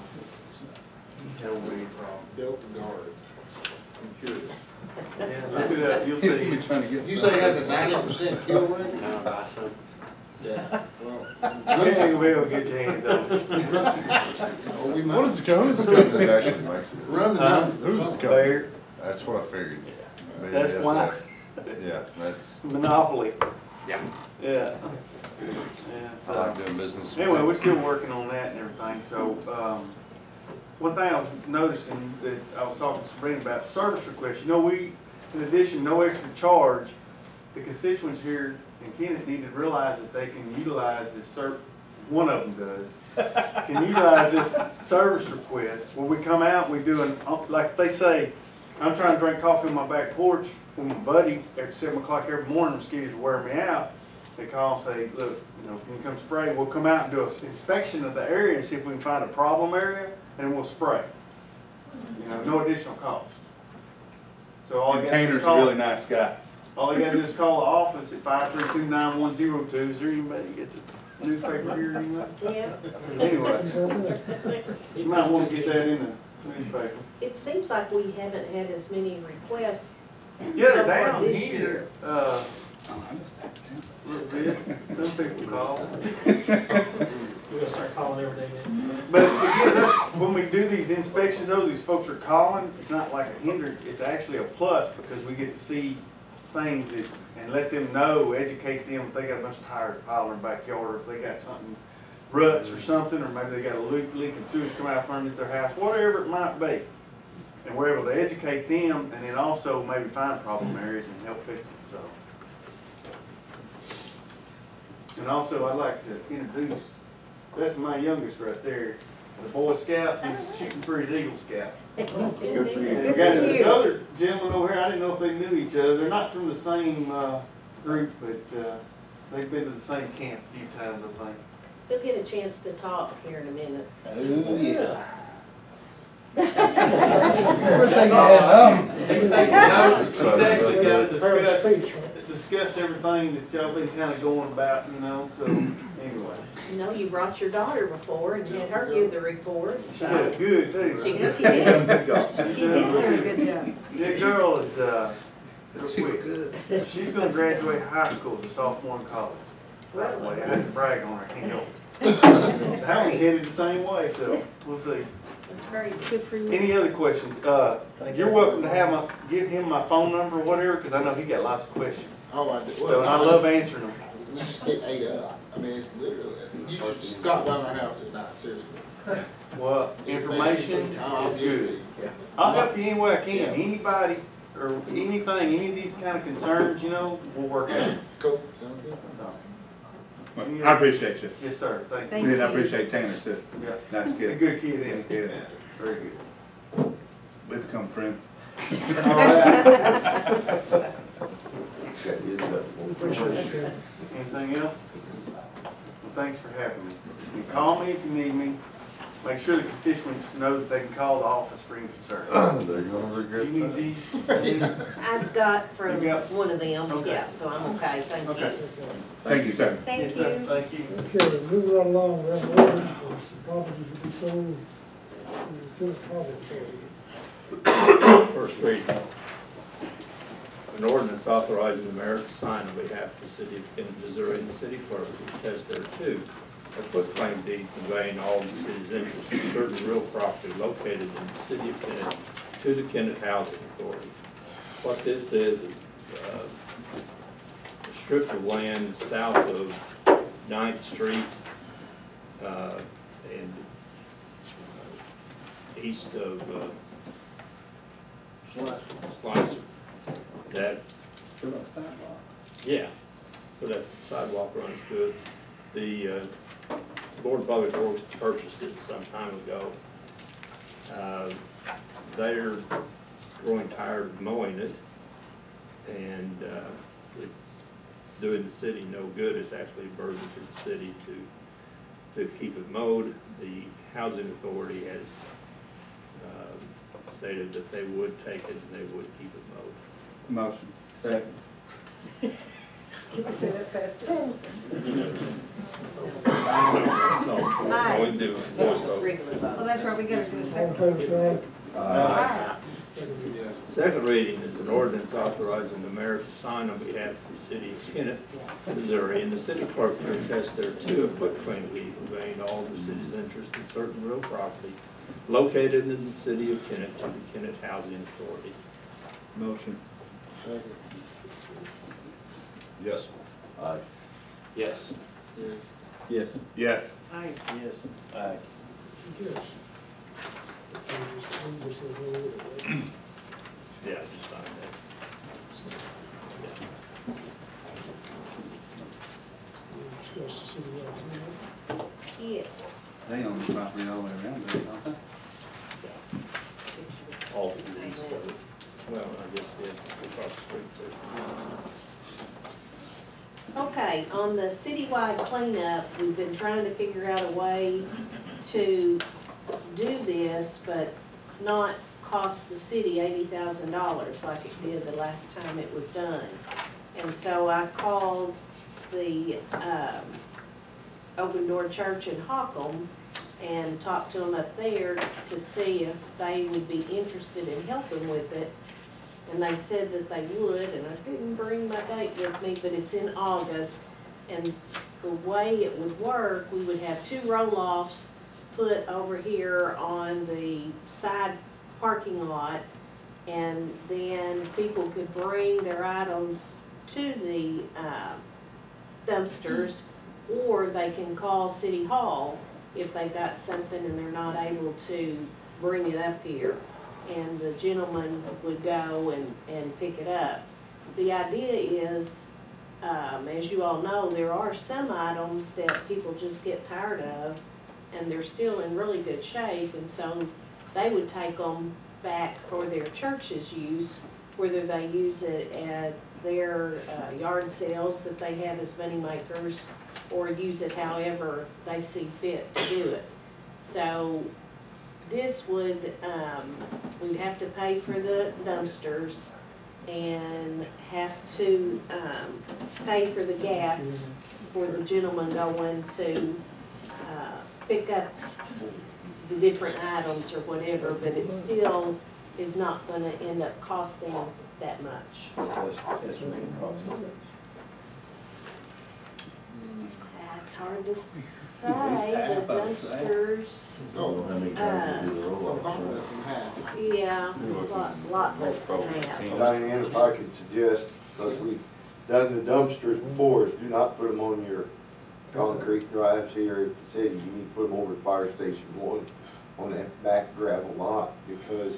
Delta Guard. I'm curious. Yeah, look it up, you'll He's gonna see. be trying to get You some. say it has a 90% kill rate? No, buy some. Yeah. Well, I think we'll get your hands on it. oh, we What might is the code? It actually makes it. run the numbers. Who's the code? Bear, That's what I figured. Maybe that's why. Yeah, that's, Monopoly. yeah. Yeah. Yeah, I so. like doing business. with Anyway, them. we're still working on that and everything, so, one thing I was noticing that I was talking to Sabrina about, service requests. You know, we, in addition, no extra charge, the constituents here in Kennett need to realize that they can utilize this one of them does, can utilize this service request, where we come out, we do like they say, I'm trying to drink coffee on my back porch with my buddy at 7 o'clock every morning, mosquitoes wear me out. They call and say, look, you know, can you come spray? We'll come out and do an inspection of the area and see if we can find a problem area, and we'll spray. You know, no additional cost. So all you And gotta do Tanner's is a call, really nice guy. all you gotta do is call the office at 532-9102. Is there anybody that gets a newspaper here or anything? Yeah. Anyway, you might want to get that in the newspaper. It seems like we haven't had as many requests Yeah, so they're far down this here. year. A little bit. Some people call. We're gonna start calling every day then. But it gives us, when we do these inspections, though, these folks are calling, it's not like a hindrance, it's actually a plus, because we get to see things that, and let them know, educate them, if they got a bunch of tires piled in their backyard, or if they got something, ruts or something, or maybe they got a leak and sewage come out from underneath their house, whatever it might be. And we're able to educate them, and then also maybe find problem areas and help fix them, so. And also, I'd like to introduce, that's my youngest right there. the Boy Scout, he's shooting for his Eagle Scout. Good And deal. we Good got for this you. other gentleman over here, I didn't know if they knew each other. They're not from the same, group, but, they've been to the same camp a few times, I think. You'll get a chance to talk here in a minute. Oh, yeah. He's taking notes, he's actually got to Speech, discuss everything that y'all been kind of going about, you know, so, anyway. You know, you brought your daughter before and had her give the report, She so. does good, too. She did, she did. Good job. She did do a good job. That girl is, real She's quick. good. She's gonna graduate high school as a sophomore in college. By the way, I had to brag on her, I can't help it. Howard's headed the same way, so we'll see. That's very Good for you. Any other questions? You're welcome to have give him my phone number or whatever, because I know he got lots of questions. Oh, I do. So I love answering them. You just get ate up. I mean, it's literally, you should stop by my house at night, seriously. Well, information is good. I'll help you any way I can. Anybody or anything, any of these kind of concerns, you know, we'll work out. Cool, sounds good. So, Well, I appreciate you. yes, sir, thank Thank you. And I you. appreciate Tanner too. Yeah, Nice a kid. good kid, isn't he? Yes. Very good. We become friends. All right. appreciate it. Anything else? Well, thanks for having me. You call me if you need me. Make sure the constituents know that they can call the office for any concern. They're gonna regret You need these? I've got from You got- one of them, Okay. yeah, so I'm okay, thank you. Okay. Thank you, sir. Thank Yes, sir. you. Thank you. Okay, moving right along, we have an ordinance for some properties to be sold in the Kennett Housing Authority. First reading. An ordinance authorizing the mayor to sign on behalf of the city of Kennet, Missouri, and the city clerk to attest thereto a quitclaim deed conveying all the city's interest in certain real property located in the city of Kennet to the Kennet Housing Authority. What this is a strip of land south of 9th Street and east of Slicer. That, yeah, so that's the sidewalk runs through it. The Board of Public Works purchased it some time ago. They're growing tired of mowing it, and it's doing the city no good. It's actually a burden to the city to keep it mowed. The Housing Authority has stated that they would take it and they would keep it mowed. Motion. Second. Can you say that faster? No, we do voice vote. Regular vote. Well, that's right, we gotta do a All in second. favor, say Aye. Second reading is an ordinance authorizing the mayor to sign on behalf of the city of Kennet, Missouri, and the city clerk to attest thereto a quitclaim deed conveying all the city's interest in certain real property located in the city of Kennet to the Kennet Housing Authority. Motion. Yes. Yes. Yes. Yes. Yes. Aye. Yes. aye. Yes. Okay, just a little- Yeah, just sign that. we'll discuss the city right Yes. They own the property all the way around there, don't they? All to the east of it. Well, I guess, yeah, across the street too. Okay, on the citywide cleanup, we've been trying to figure out a way to do this, but not cost the city $80,000 like it did the last time it was done. And so I called the Open Door Church in Hockham and talked to them up there to see if they would be interested in helping with it. And they said that they would, and I didn't bring my date with me, but it's in August. And the way it would work, we would have 2 roll-offs put over here on the side parking lot, and then people could bring their items to the dumpsters, or they can call City Hall if they got something and they're not able to bring it up here. And the gentleman would go and pick it up. The idea is, as you all know, there are some items that people just get tired of, and they're still in really good shape, and so they would take them back for their church's use, whether they use it at their yard sales that they have as money makers, or use it however they see fit to do it. So this would, we'd have to pay for the dumpsters and have to pay for the gas for the gentleman going to pick up the different items or whatever, but it still is not gonna end up costing that much. That's hard to say, the dumpsters, yeah, lot less than half. Diane, if I could suggest, because we've done the dumpsters before, is do not put them on your concrete drives here at the city. You need to put them over at Fire Station 1 on that back gravel lot, because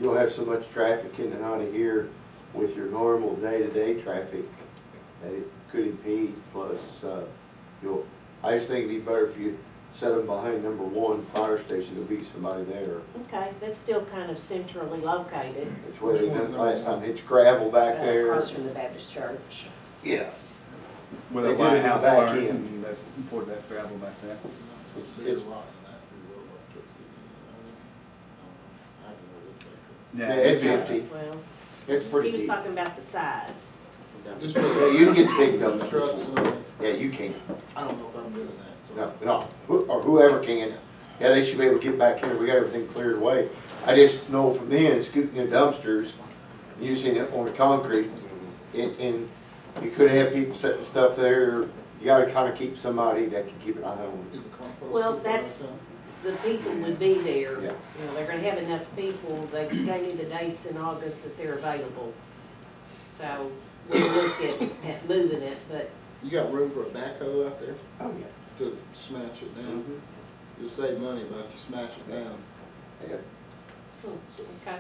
you'll have so much traffic in and out of here with your normal day-to-day traffic that it could impede. Plus, I just think it'd be better if you set them behind number 1 fire station. There'll be somebody there. Okay, that's still kind of centrally located. That's where they done last time. It's gravel back there. Across from the Baptist church. Yeah. With a They did White it House back barn, in. and that's poured that gravel back there. It's, Yeah, yeah, it's empty. Well, It's pretty he was deep. talking about the size. Yeah, you can get the big dumpsters. Yeah, you can. I don't know if I'm doing that. No, or whoever can. Yeah, they should be able to get back here. We got everything cleared away. I just know from then, scooting the dumpsters, using it on the concrete, and you could have people setting stuff there. You gotta kind of keep somebody that can keep an eye on it. Well, that's, the people would be there. Yeah. You know, they're gonna have enough people. They gave me the dates in August that they're available. So we'll look at moving it, but. You got room for a backhoe out there? Oh, yeah. To smash it down? You'll save money, but if you smash it down. Yeah. Okay.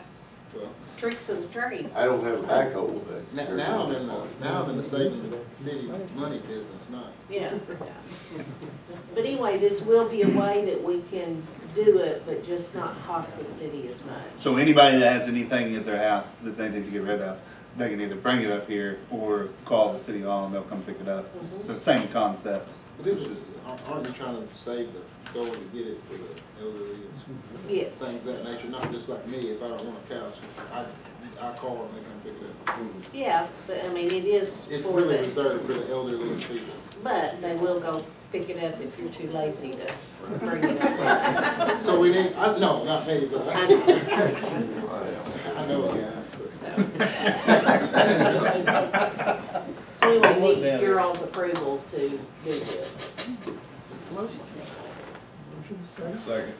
Well, Tricks of the trade. I don't have a backhoe, but. now I'm in the saving the city money business, not. Yeah. But anyway, this will be a way that we can do it, but just not cost the city as much. So anybody that has anything at their house that they need to get rid of, they can either bring it up here or call the city hall and they'll come pick it up. So same concept. But this is, aren't you trying to save the, going to get it for the elderly and Yes. things of that nature? Not just like me, if I don't want a couch, I call and they come pick it up. Yeah, but I mean, it is It's for really the, reserved for the elderly and people. but they will go pick it up if you're too lazy to bring it up. So we need, no, not me, but I I know a guy. So anyway, need your all's approval to do this. Motion, second? Second.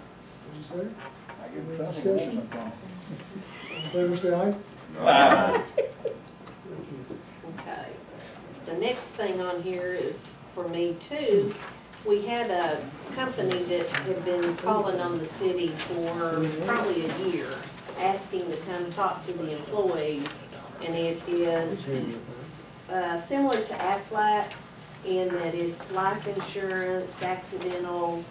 What you say? Discussion? All in favor, say aye. Aye. Okay. The next thing on here is for me too. We had a company that had been calling on the city for probably a year, asking to come talk to the employees. And it is similar to Aflac in that it's life insurance, accidental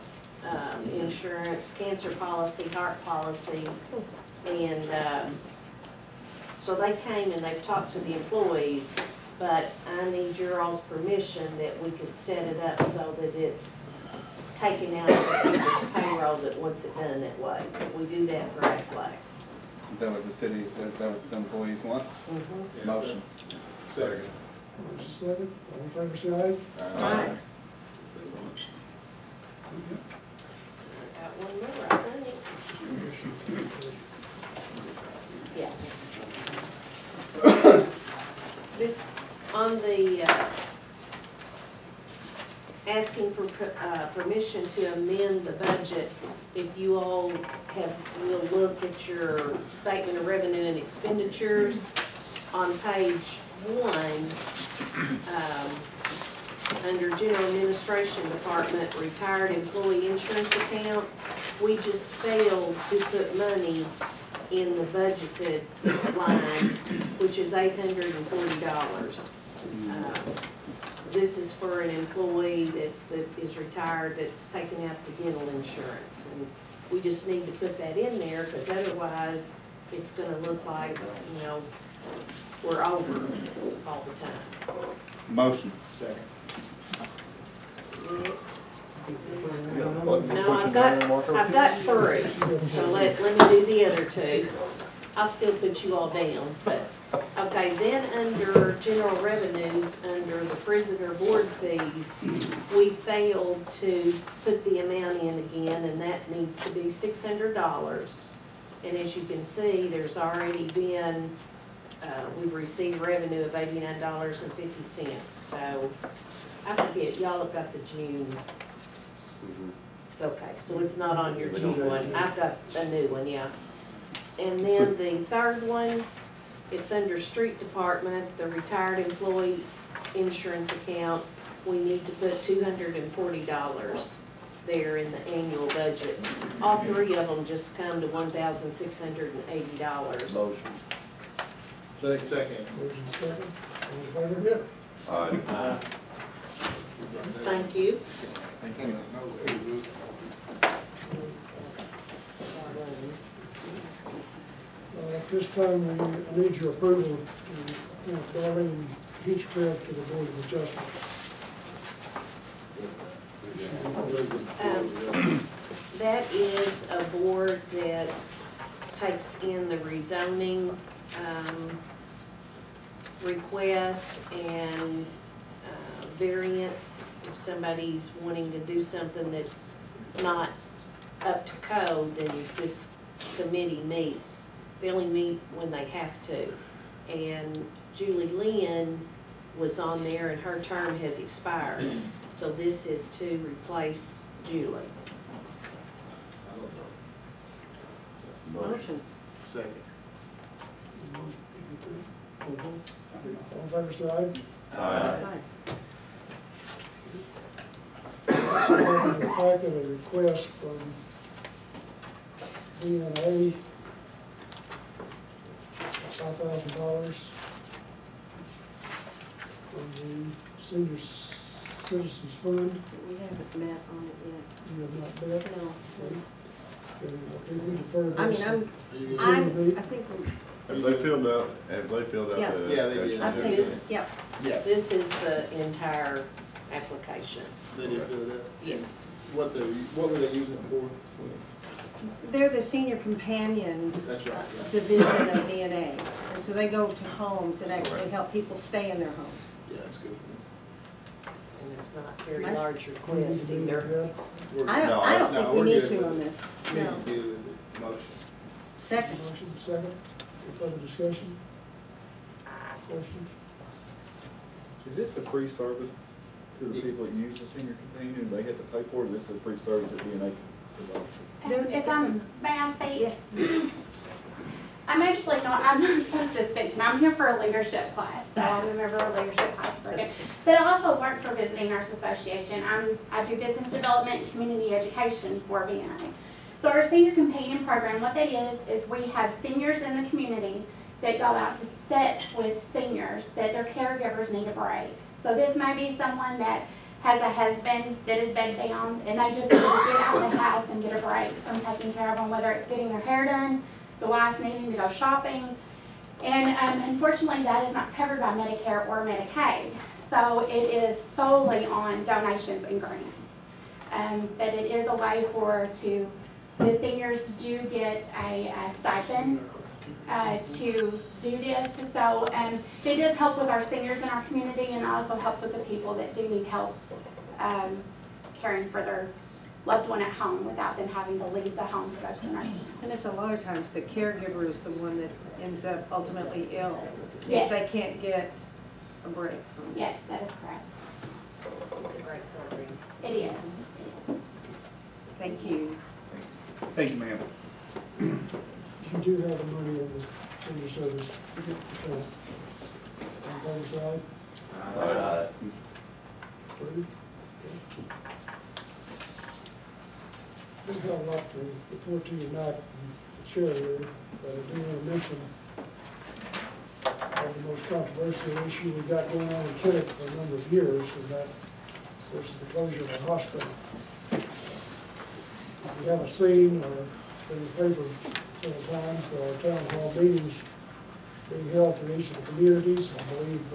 insurance, cancer policy, heart policy. And so they came and they've talked to the employees, but I need your all's permission that we could set it up so that it's taken out of the people's payroll that wants it done that way. We do that for Aflac. Is that what the city, is that what the employees want? Motion. Second. Motion second, all in favor, say aye. Aye. Got one more, I think. Yeah. This, on the, asking for permission to amend the budget, if you all will look at your statement of revenue and expenditures on page 1, under General Administration Department, Retired Employee Insurance Account, we just failed to put money in the budgeted line, which is $840. This is for an employee that is retired that's taking out the dental insurance. And we just need to put that in there, because otherwise it's gonna look like, you know, we're over all the time. Motion. Second. No, I've got three, so let me do the other two. I'll still put you all down, but, okay, then under general revenues, under the prisoner board fees, we failed to put the amount in again, and that needs to be $600. And as you can see, there's already been, we've received revenue of $89.50, so I forget, y'all have got the June. Okay, so it's not on your June one, I've got a new one, yeah. And then the third one, it's under street department, the retired employee insurance account. We need to put $240 there in the annual budget. All three of them just come to $1,680. Motion. Second. Motion second. All in favor? Aye. Thank you. At this time, I need your approval to appoint Darlene Hitchcraft to the Board of Adjustment. That is a board that takes in the rezoning request and variance if somebody's wanting to do something that's not up to code, then this committee meets. They only meet when they have to. And Julie Lynn was on there and her term has expired. So this is to replace Julie. Motion. Second. All in favor, say aye. Aye. Also, in the packet, a request from DNA, $5,000 from the Senior Citizens Fund. We haven't met on it yet. You have not met? No. Okay, we defer this. I mean, I think we. Have they filled out Yeah. the? Yeah, they did. I think this, Yep. Yeah. this is the entire application. They did fill it out? Yes. What were they using it for? They're the senior companions That's right, yeah. division of DNA. And so they go to homes and actually help people stay in their homes. Yeah, that's good. And it's not a very Nice. large request either. I don't think we need to on this. We No. need to deal with it. Motion. Second. Motion, second. Any further discussion? Questions? Is this a free service to the people that use the senior companion? They have to pay for it, this is a free service that DNA provides? If may I speak? Yes. I'm actually not, I'm not supposed to speak tonight. I'm here for a leadership class, so I'm a member of a leadership class program. But I also work for Visiting Nurse Association. I do business development and community education for VNA. So our senior companion program, what that is we have seniors in the community that go out to sit with seniors that their caregivers need a break. So this may be someone that has a husband that is bedbound and they just need to get out of the house and get a break from taking care of them, whether it's getting their hair done, the wife needing to go shopping. And unfortunately that is not covered by Medicare or Medicaid. So it is solely on donations and grants. But it is a way the seniors do get a stipend to do this. So it does help with our seniors in our community and also helps with the people that do need help caring for their loved one at home without them having to leave the home to go to the nursing home. And it's a lot of times the caregiver is the one that ends up ultimately ill. Yes. If they can't get a break from it. Yes, that is correct. It's a great program. It is. Thank you. Thank you, ma'am. You do have the money in this senior service account. On both sides? Aye. Approved? We've got a lot to report to you tonight, from the chair here, but I do want to mention, I probably the most controversial issue we've got going on in Kennett for a number of years, and that, of course, is the closure of the hospital. We haven't seen, or it's been in the paper several times, our town hall meetings being held in each of the communities. I believe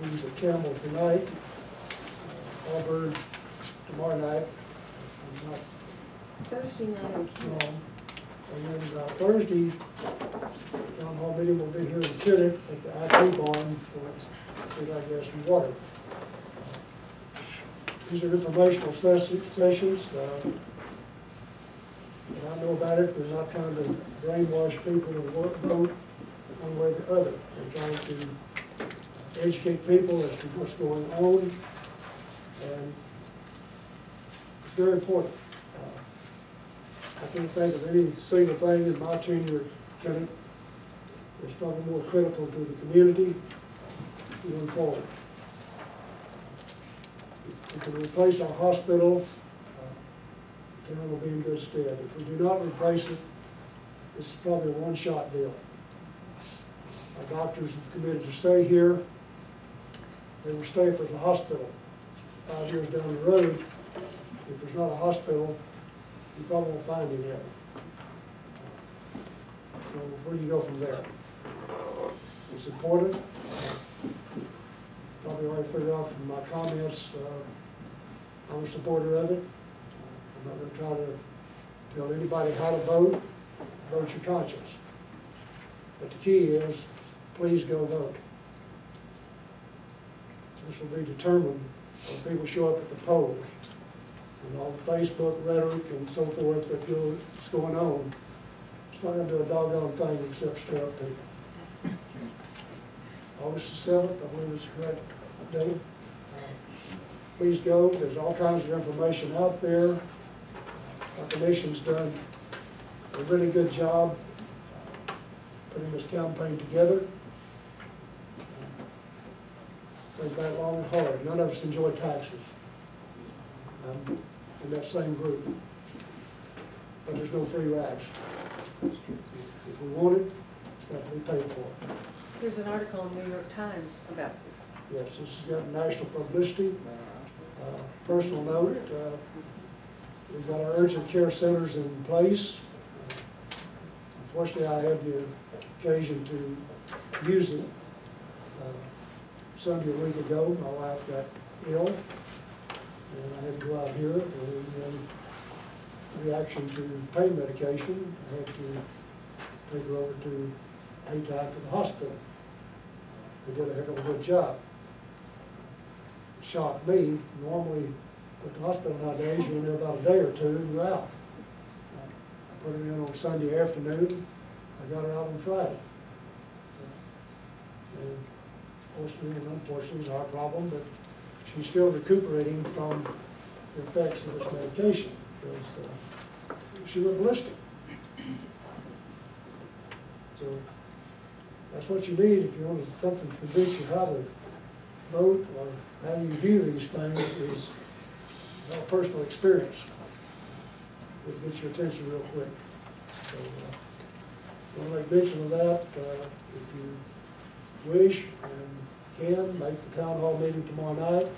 meetings at Campbell tonight, Auburn tomorrow night. I'm not Thursday night in Kennett. wrong. And then Thursday, town hall meeting will be here in Kennett at the IT barn for City Gas and Water. These are informational sessions. And I know about it. We're not trying to brainwash people to vote one way or the other. We're trying to educate people as to what's going on. And it's very important. I can't think of any single thing in my tenure that's probably more critical to the community going forward. If we can replace our hospital, the town will be in good stead. If we do not replace it, this is probably a one-shot deal. Our doctors have committed to stay here. They will stay for the hospital. 5 years down the road, if there's not a hospital, you probably won't find any of it. So where do you go from there? It's important. Probably already figured out from my comments, I'm a supporter of it. I'm not going to try to tell anybody how to vote. Vote your conscience. But the key is, please go vote. This will be determined when people show up at the polls. And all the Facebook rhetoric and so forth that's going on, it's not going to do a doggone thing except stir up people. August the 7th, I believe is the correct date. Please go. There's all kinds of information out there. Our commission's done a really good job putting this campaign together. Went back long and hard. None of us enjoy taxes. In that same group. But there's no free rides. If we want it, it's got to be paid for. There's an article in the New York Times about this. Yes, this has got national publicity. Personal note, we've got our urgent care centers in place. Unfortunately, I had the occasion to use it Sunday a week ago. My wife got ill. And I had to go out here, and in reaction to pain medication, I had to take her over to ATAC to the hospital. They did a heck of a good job. It shocked me. Normally, at the hospital nowadays, you're in there about a day or two and you're out. I put her in on Sunday afternoon. I got her out on Friday. And fortunately and unfortunately, it's our problem, but she's still recuperating from the effects of this medication because she went ballistic. So that's what you need if you want something to convince you how to vote or how you view these things is a personal experience. It gets your attention real quick. So I want to make mention of that. If you wish and can, make the town hall meeting tomorrow night.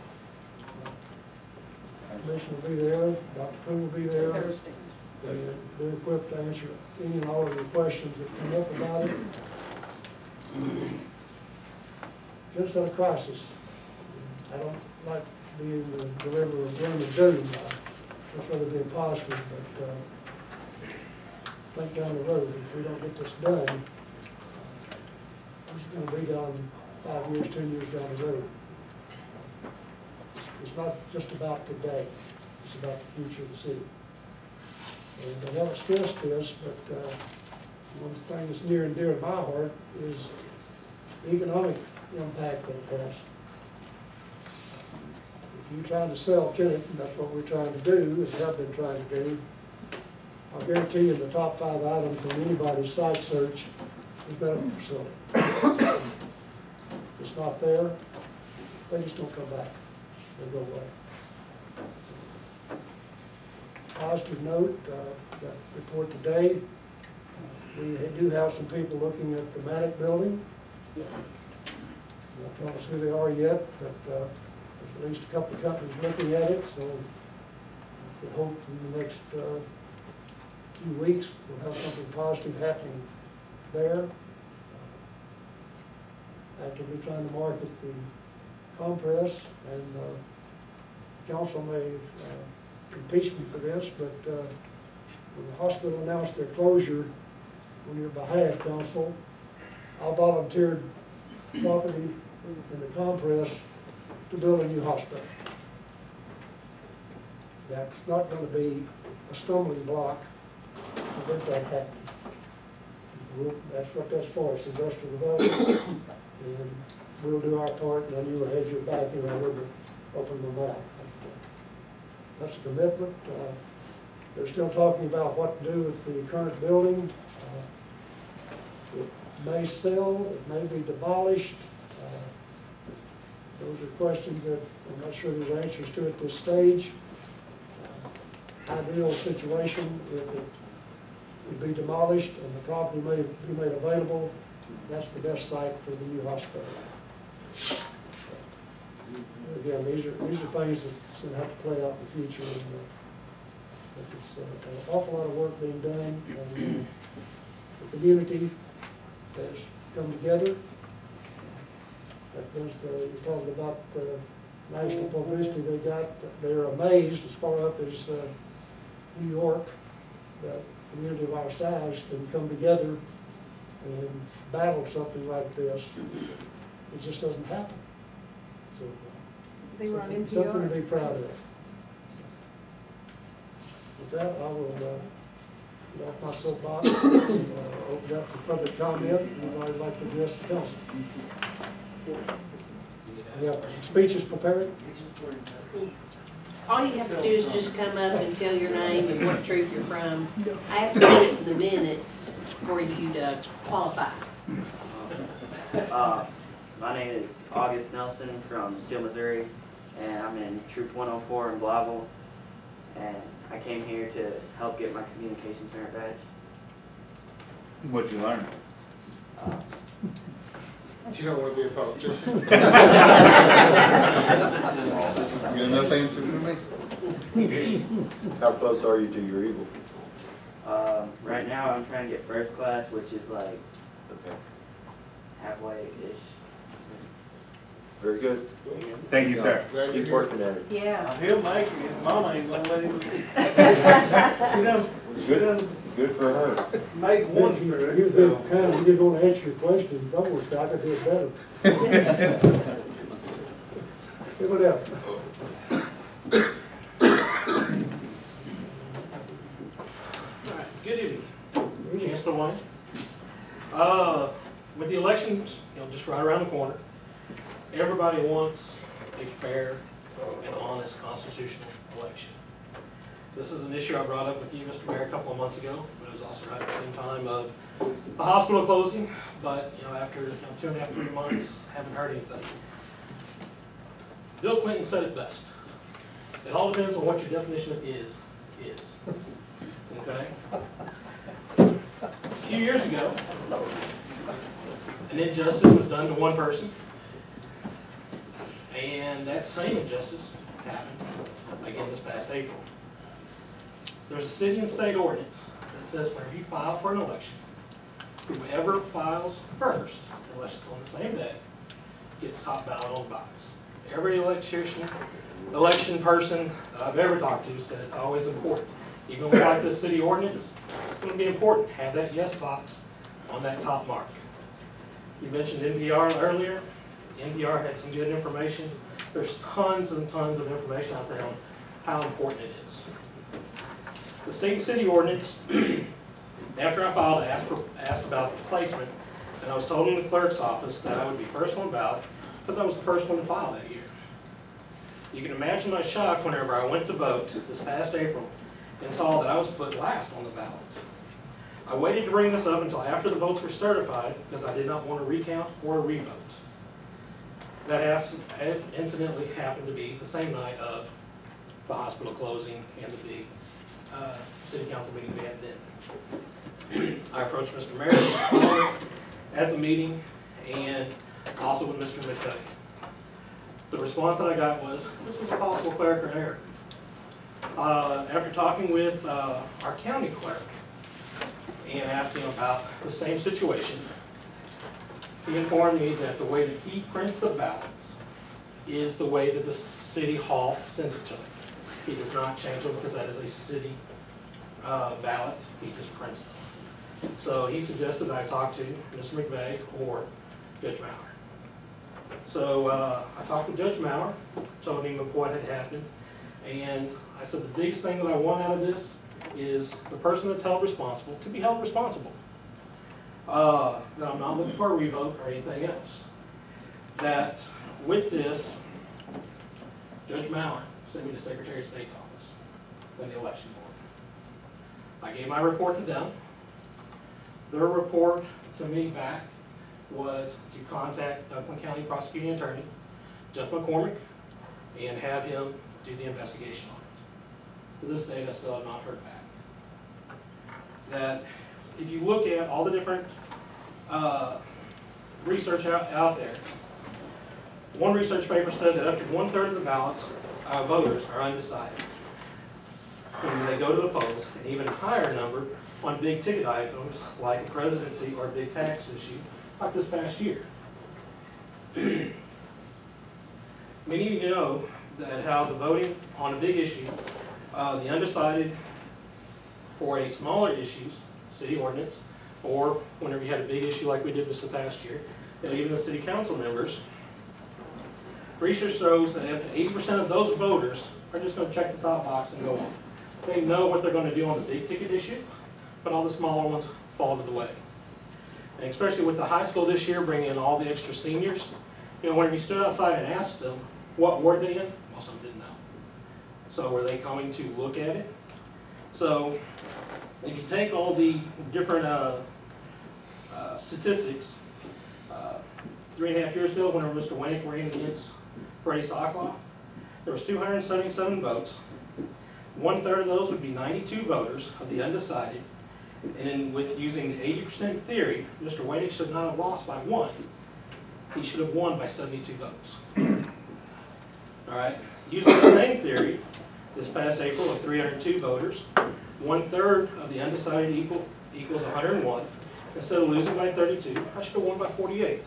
The commission will be there, Dr. Poole will be there. And they're equipped to answer any and all of the questions that come up about it. It's a crisis. I don't like being the deliverer of gloom and doom. I'd rather be positive, but think down the road, if we don't get this done, it's going to be down 5 years, 10 years down the road. It's not just about today, it's about the future of the city. And I haven't stressed this, but one thing that's near and dear to my heart is the economic impact that it has. If you're trying to sell Kennett, and that's what we're trying to do, as we have been trying to do, I'll guarantee you the top 5 items on anybody's site search is medical facility. If it's not there, they just don't come back. They go away. Positive note, got a report today. We do have some people looking at the Matic building. Not telling us who they are yet, but there's at least a couple of companies looking at it, so we hope in the next few weeks we'll have something positive happening there. Actively trying to market the compress, and council may impeach me for this, but when the hospital announced their closure on your behalf, council, I volunteered property in the compress to build a new hospital. That's not going to be a stumbling block to make that happen. That's what that's for, it's industrial development, and we'll do our part, and then you will have your back, and I will open the mouth. That's a commitment. They're still talking about what to do with the current building. It may sell, it may be demolished. Those are questions that I'm not sure there's answers to at this stage. Ideal situation, if it would be demolished and the property may be made available, that's the best site for the new hospital. Again, these are things that's going to have to play out in the future. And, but it's an awful lot of work being done, and the community has come together. You're talking about the national publicity they got. They're amazed as far up as New York that a community of our size can come together and battle something like this. It just doesn't happen. So they were on NPR. Something to be proud of. With that, I will get off my soapbox and open up for public comment. Anybody would like to address the council? You have speeches prepared? All you have to do is just come up and tell your name and what troop you're from. I have to put it in the minutes for you to qualify. My name is August Nelson from Steele, Missouri, and I'm in Troop 104 in Blytheville, and I came here to help get my communications merit badge. What'd you learn? You don't want to be a politician. You got enough answer for me? How close are you to your eagle? Right now I'm trying to get first class, which is like halfway-ish. Very good. Thank you, sir. Keep working at it. Yeah. He'll make it, his mama ain't gonna let him. Good for her. Make one for You it, was kind of, you didn't want to answer your question. I would say I could do it better. What else? Good evening, Chancellor Wayne. With the elections, just right around the corner, everybody wants a fair and honest constitutional election. This is an issue I brought up with you, Mr. Mayor, a couple of months ago, but it was also right at the same time of the hospital closing. But after 2.5, 3 months, haven't heard anything. Bill Clinton said it best. It all depends on what your definition of is. Okay? A few years ago, an injustice was done to one person, and that same injustice happened again this past April. There's a city and state ordinance that says whenever you file for an election, whoever files first, unless it's on the same day, gets top ballot on the box. Every election person that I've ever talked to said it's always important. Even with like this city ordinance, it's going to be important. Have that yes box on that top mark. You mentioned NPR earlier. NPR had some good information. There's tons and tons of information out there on how important it is. The state and city ordinance, after I filed, asked about the placement, and I was told in the clerk's office that I would be first on ballot because I was the first one to file that year. You can imagine my shock whenever I went to vote this past April and saw that I was put last on the ballot. I waited to bring this up until after the votes were certified because I did not want to recount or revote. That incidentally happened to be the same night of the hospital closing and the big city council meeting we had then. I approached Mr. Merritt at the meeting and also with Mr. McKay. The response that I got was, this was a possible clerical error. After talking with our county clerk and asking about the same situation, he informed me that the way that he prints the ballots is the way that the city hall sends it to him. He does not change them because that is a city ballot. He just prints them. So he suggested I talk to Mr. McVeigh or Judge Maurer. So I talked to Judge Maurer, told him of what had happened, and I said the biggest thing that I want out of this is the person that's held responsible to be held responsible. That I'm not looking for a revote or anything else. That with this, Judge Maurer sent me to Secretary of State's office when the election board. I gave my report to them. Their report to me back was to contact Duplin County Prosecuting Attorney, Jeff McCormick, and have him do the investigation on it. To this day, I still have not heard back. That if you look at all the different research out there, one research paper said that up to 1/3 of the ballots, voters are undecided when they go to the polls, and even a higher number on big ticket items like a presidency or a big tax issue like this past year. Many of you know that how the voting on a big issue, the undecided for a smaller issues, city ordinance, or whenever you had a big issue like we did this past year, and even the city council members, research shows that up to 80% of those voters are just going to check the top box and go on. They know what they're going to do on the big ticket issue, but all the smaller ones fall to the way. And especially with the high school this year bringing in all the extra seniors, you know, when you stood outside and asked them what ward they in, most of them didn't know. So were they going to look at it? So if you take all the different statistics, 3.5 years ago, whenever Mr. Winnick ran against Freddie Socklaw, there was 277 votes. 1/3 of those would be 92 voters of the undecided. And then with using the 80% theory, Mr. Winnick should not have lost by 1. He should have won by 72 votes. All right. Using the same theory, this past April of 302 voters, 1/3 of the undecided equals 101. Instead of losing by 32, I should have won by 48.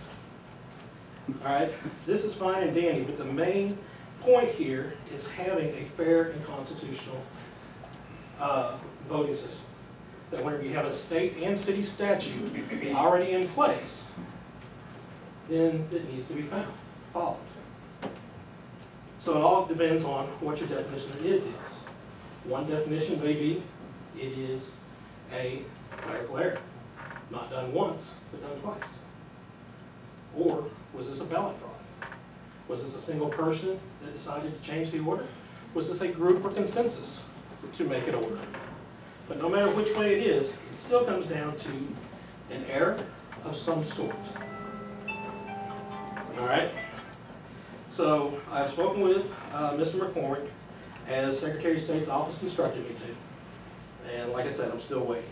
All right. This is fine and dandy, but the main point here is having a fair and constitutional voting system. That whenever you have a state and city statute already in place, then it needs to be followed. So it all depends on what your definition of is. One definition may be it is a clerical error, not done once, but done twice. Or was this a ballot fraud? Was this a single person that decided to change the order? Was this a group or consensus to make an order? But no matter which way it is, it still comes down to an error of some sort. All right? So I've spoken with Mr. McCormick as Secretary of State's office instructed me to. And like I said, I'm still waiting.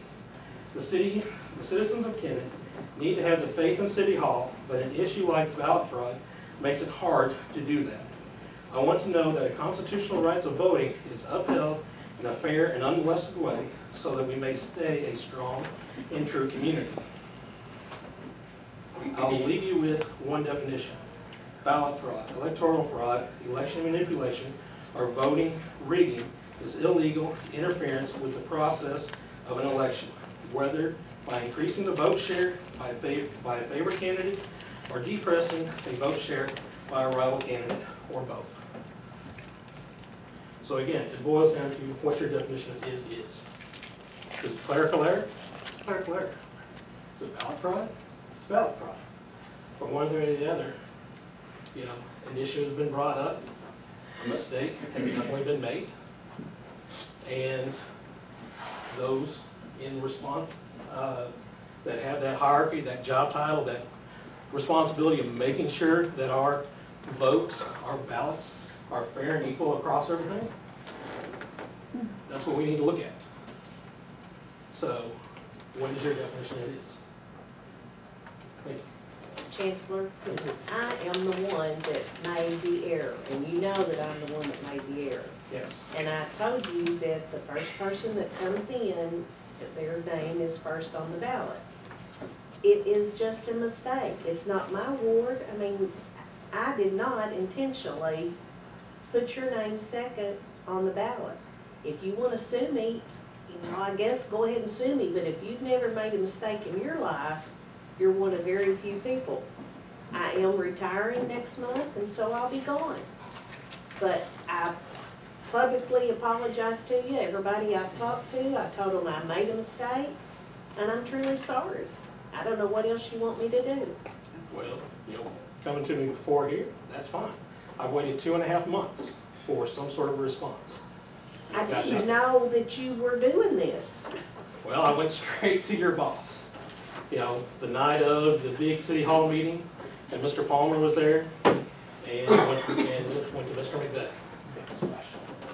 The citizens of Kennet need to have the faith in City Hall, but an issue like ballot fraud makes it hard to do that. I want to know that a constitutional right of voting is upheld in a fair and unmolested way so that we may stay a strong and true community. I will leave you with one definition. Ballot fraud, electoral fraud, election manipulation, or voting rigging is illegal interference with the process of an election, whether by increasing the vote share by a favorite candidate or depressing a vote share by a rival candidate, or both. So again, it boils down to what your definition of is. Is it clerical error? It's clerical error. Is it ballot fraud? It's ballot fraud. From one way or the other, you know, an issue has been brought up, a mistake has definitely been made, and those in response that have that hierarchy, that job title, that responsibility of making sure that our votes, our ballots are fair and equal across everything, that's what we need to look at. So What is your definition of this? Thank you. Chancellor, I am the one that made the error, and you know that I'm the one that made the error. Yes. And I told you that the first person that comes in, that their name is first on the ballot. It is just a mistake. It's not my ward. I mean, I did not intentionally put your name second on the ballot. If you want to sue me, you know, I guess go ahead and sue me, but if you've never made a mistake in your life, you're one of very few people. I am retiring next month, and so I'll be gone. But I publicly apologize to you, everybody I've talked to. I told them I made a mistake, and I'm truly sorry. I don't know what else you want me to do. Well, you know, coming to me before here, that's fine. I waited 2.5 months for some sort of response. I didn't know that you were doing this. Well, I went straight to your boss. You know, the night of the big city hall meeting, and Mr. Palmer was there, and went to Mr. McVeigh.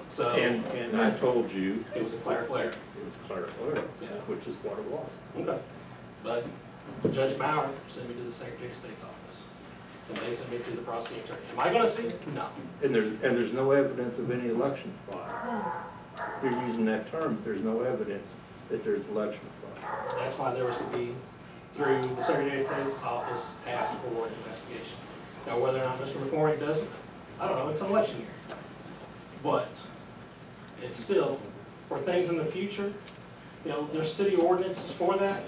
So. And I told you. It was a clerical error. It was a clerical error, which is what it was. Okay. But Judge Bauer sent me to the Secretary of State's office, and they sent me to the prosecuting attorney. Am I gonna see? No. And there's no evidence of any election fraud. You're using that term, but there's no evidence that there's election fraud. That's why there was to be, through the Secretary of State's office, asked for an investigation. Now, whether or not Mr. McCormick does it, I don't know, it's an election year. But it's still, for things in the future, you know, there's city ordinances for that.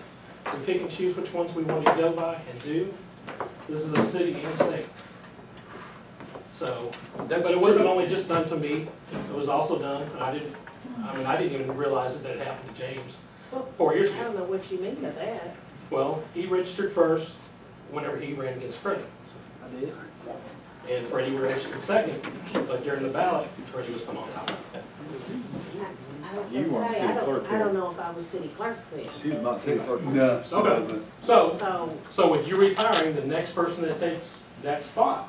We pick and choose which ones we want to go by and do. This is a city and state. So, but it wasn't only just done to me, it was also done, and I didn't even realize that it happened to James 4 years ago. I don't know what you mean by that. Well, he registered first whenever he ran against Freddie. I did. And Freddie registered second, but during the ballot, Freddie was put on top. I was You gonna weren't say, city clerk I don't then. know if I was city clerk then. She's not city clerk. No, she Okay. doesn't. So with you retiring, the next person that takes that spot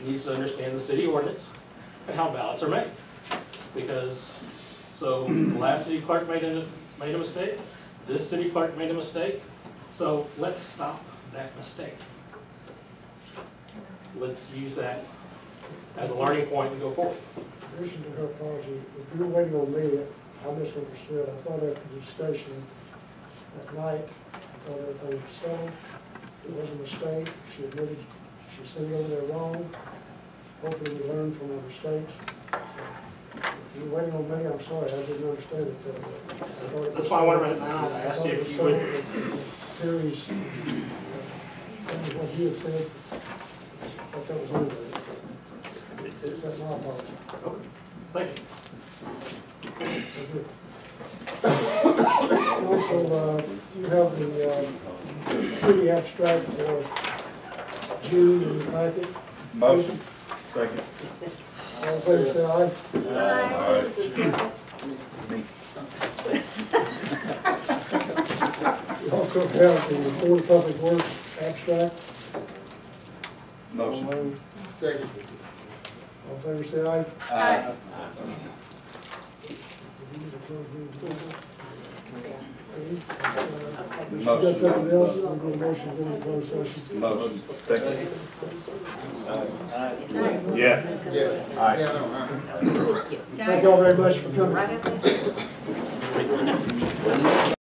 needs to understand the city ordinance and how ballots are made. Because, so the last city clerk made a mistake, this city clerk made a mistake, so let's stop that mistake. Let's use that as a learning point and go forward. In addition to her apology, if you were waiting on me, I misunderstood. I thought after the discussion that night, I thought everything was settled. It was a mistake. She admitted she sent it over there wrong. Hopefully we learn from our mistakes. So, if you were waiting on me, I'm sorry, I didn't understand it that way. I thought it That's was why I went settled. right now and I asked thought you it if was you would. settled with Terry's, what he had said, I thought that was under there. Accept my apology. Thank you. Also, you have the city abstract for June in the packet. Motion. Second. All in favor, say aye. Aye. Who's the second? You also have the Board of Public Works abstract. Motion. Second. All in favor, say aye. Aye. You got something else? We'll do a motion to go into closed session. Motion. Second. Yes. Yes. Aye. Yeah, no, Thank y'all very much for coming. Right up there.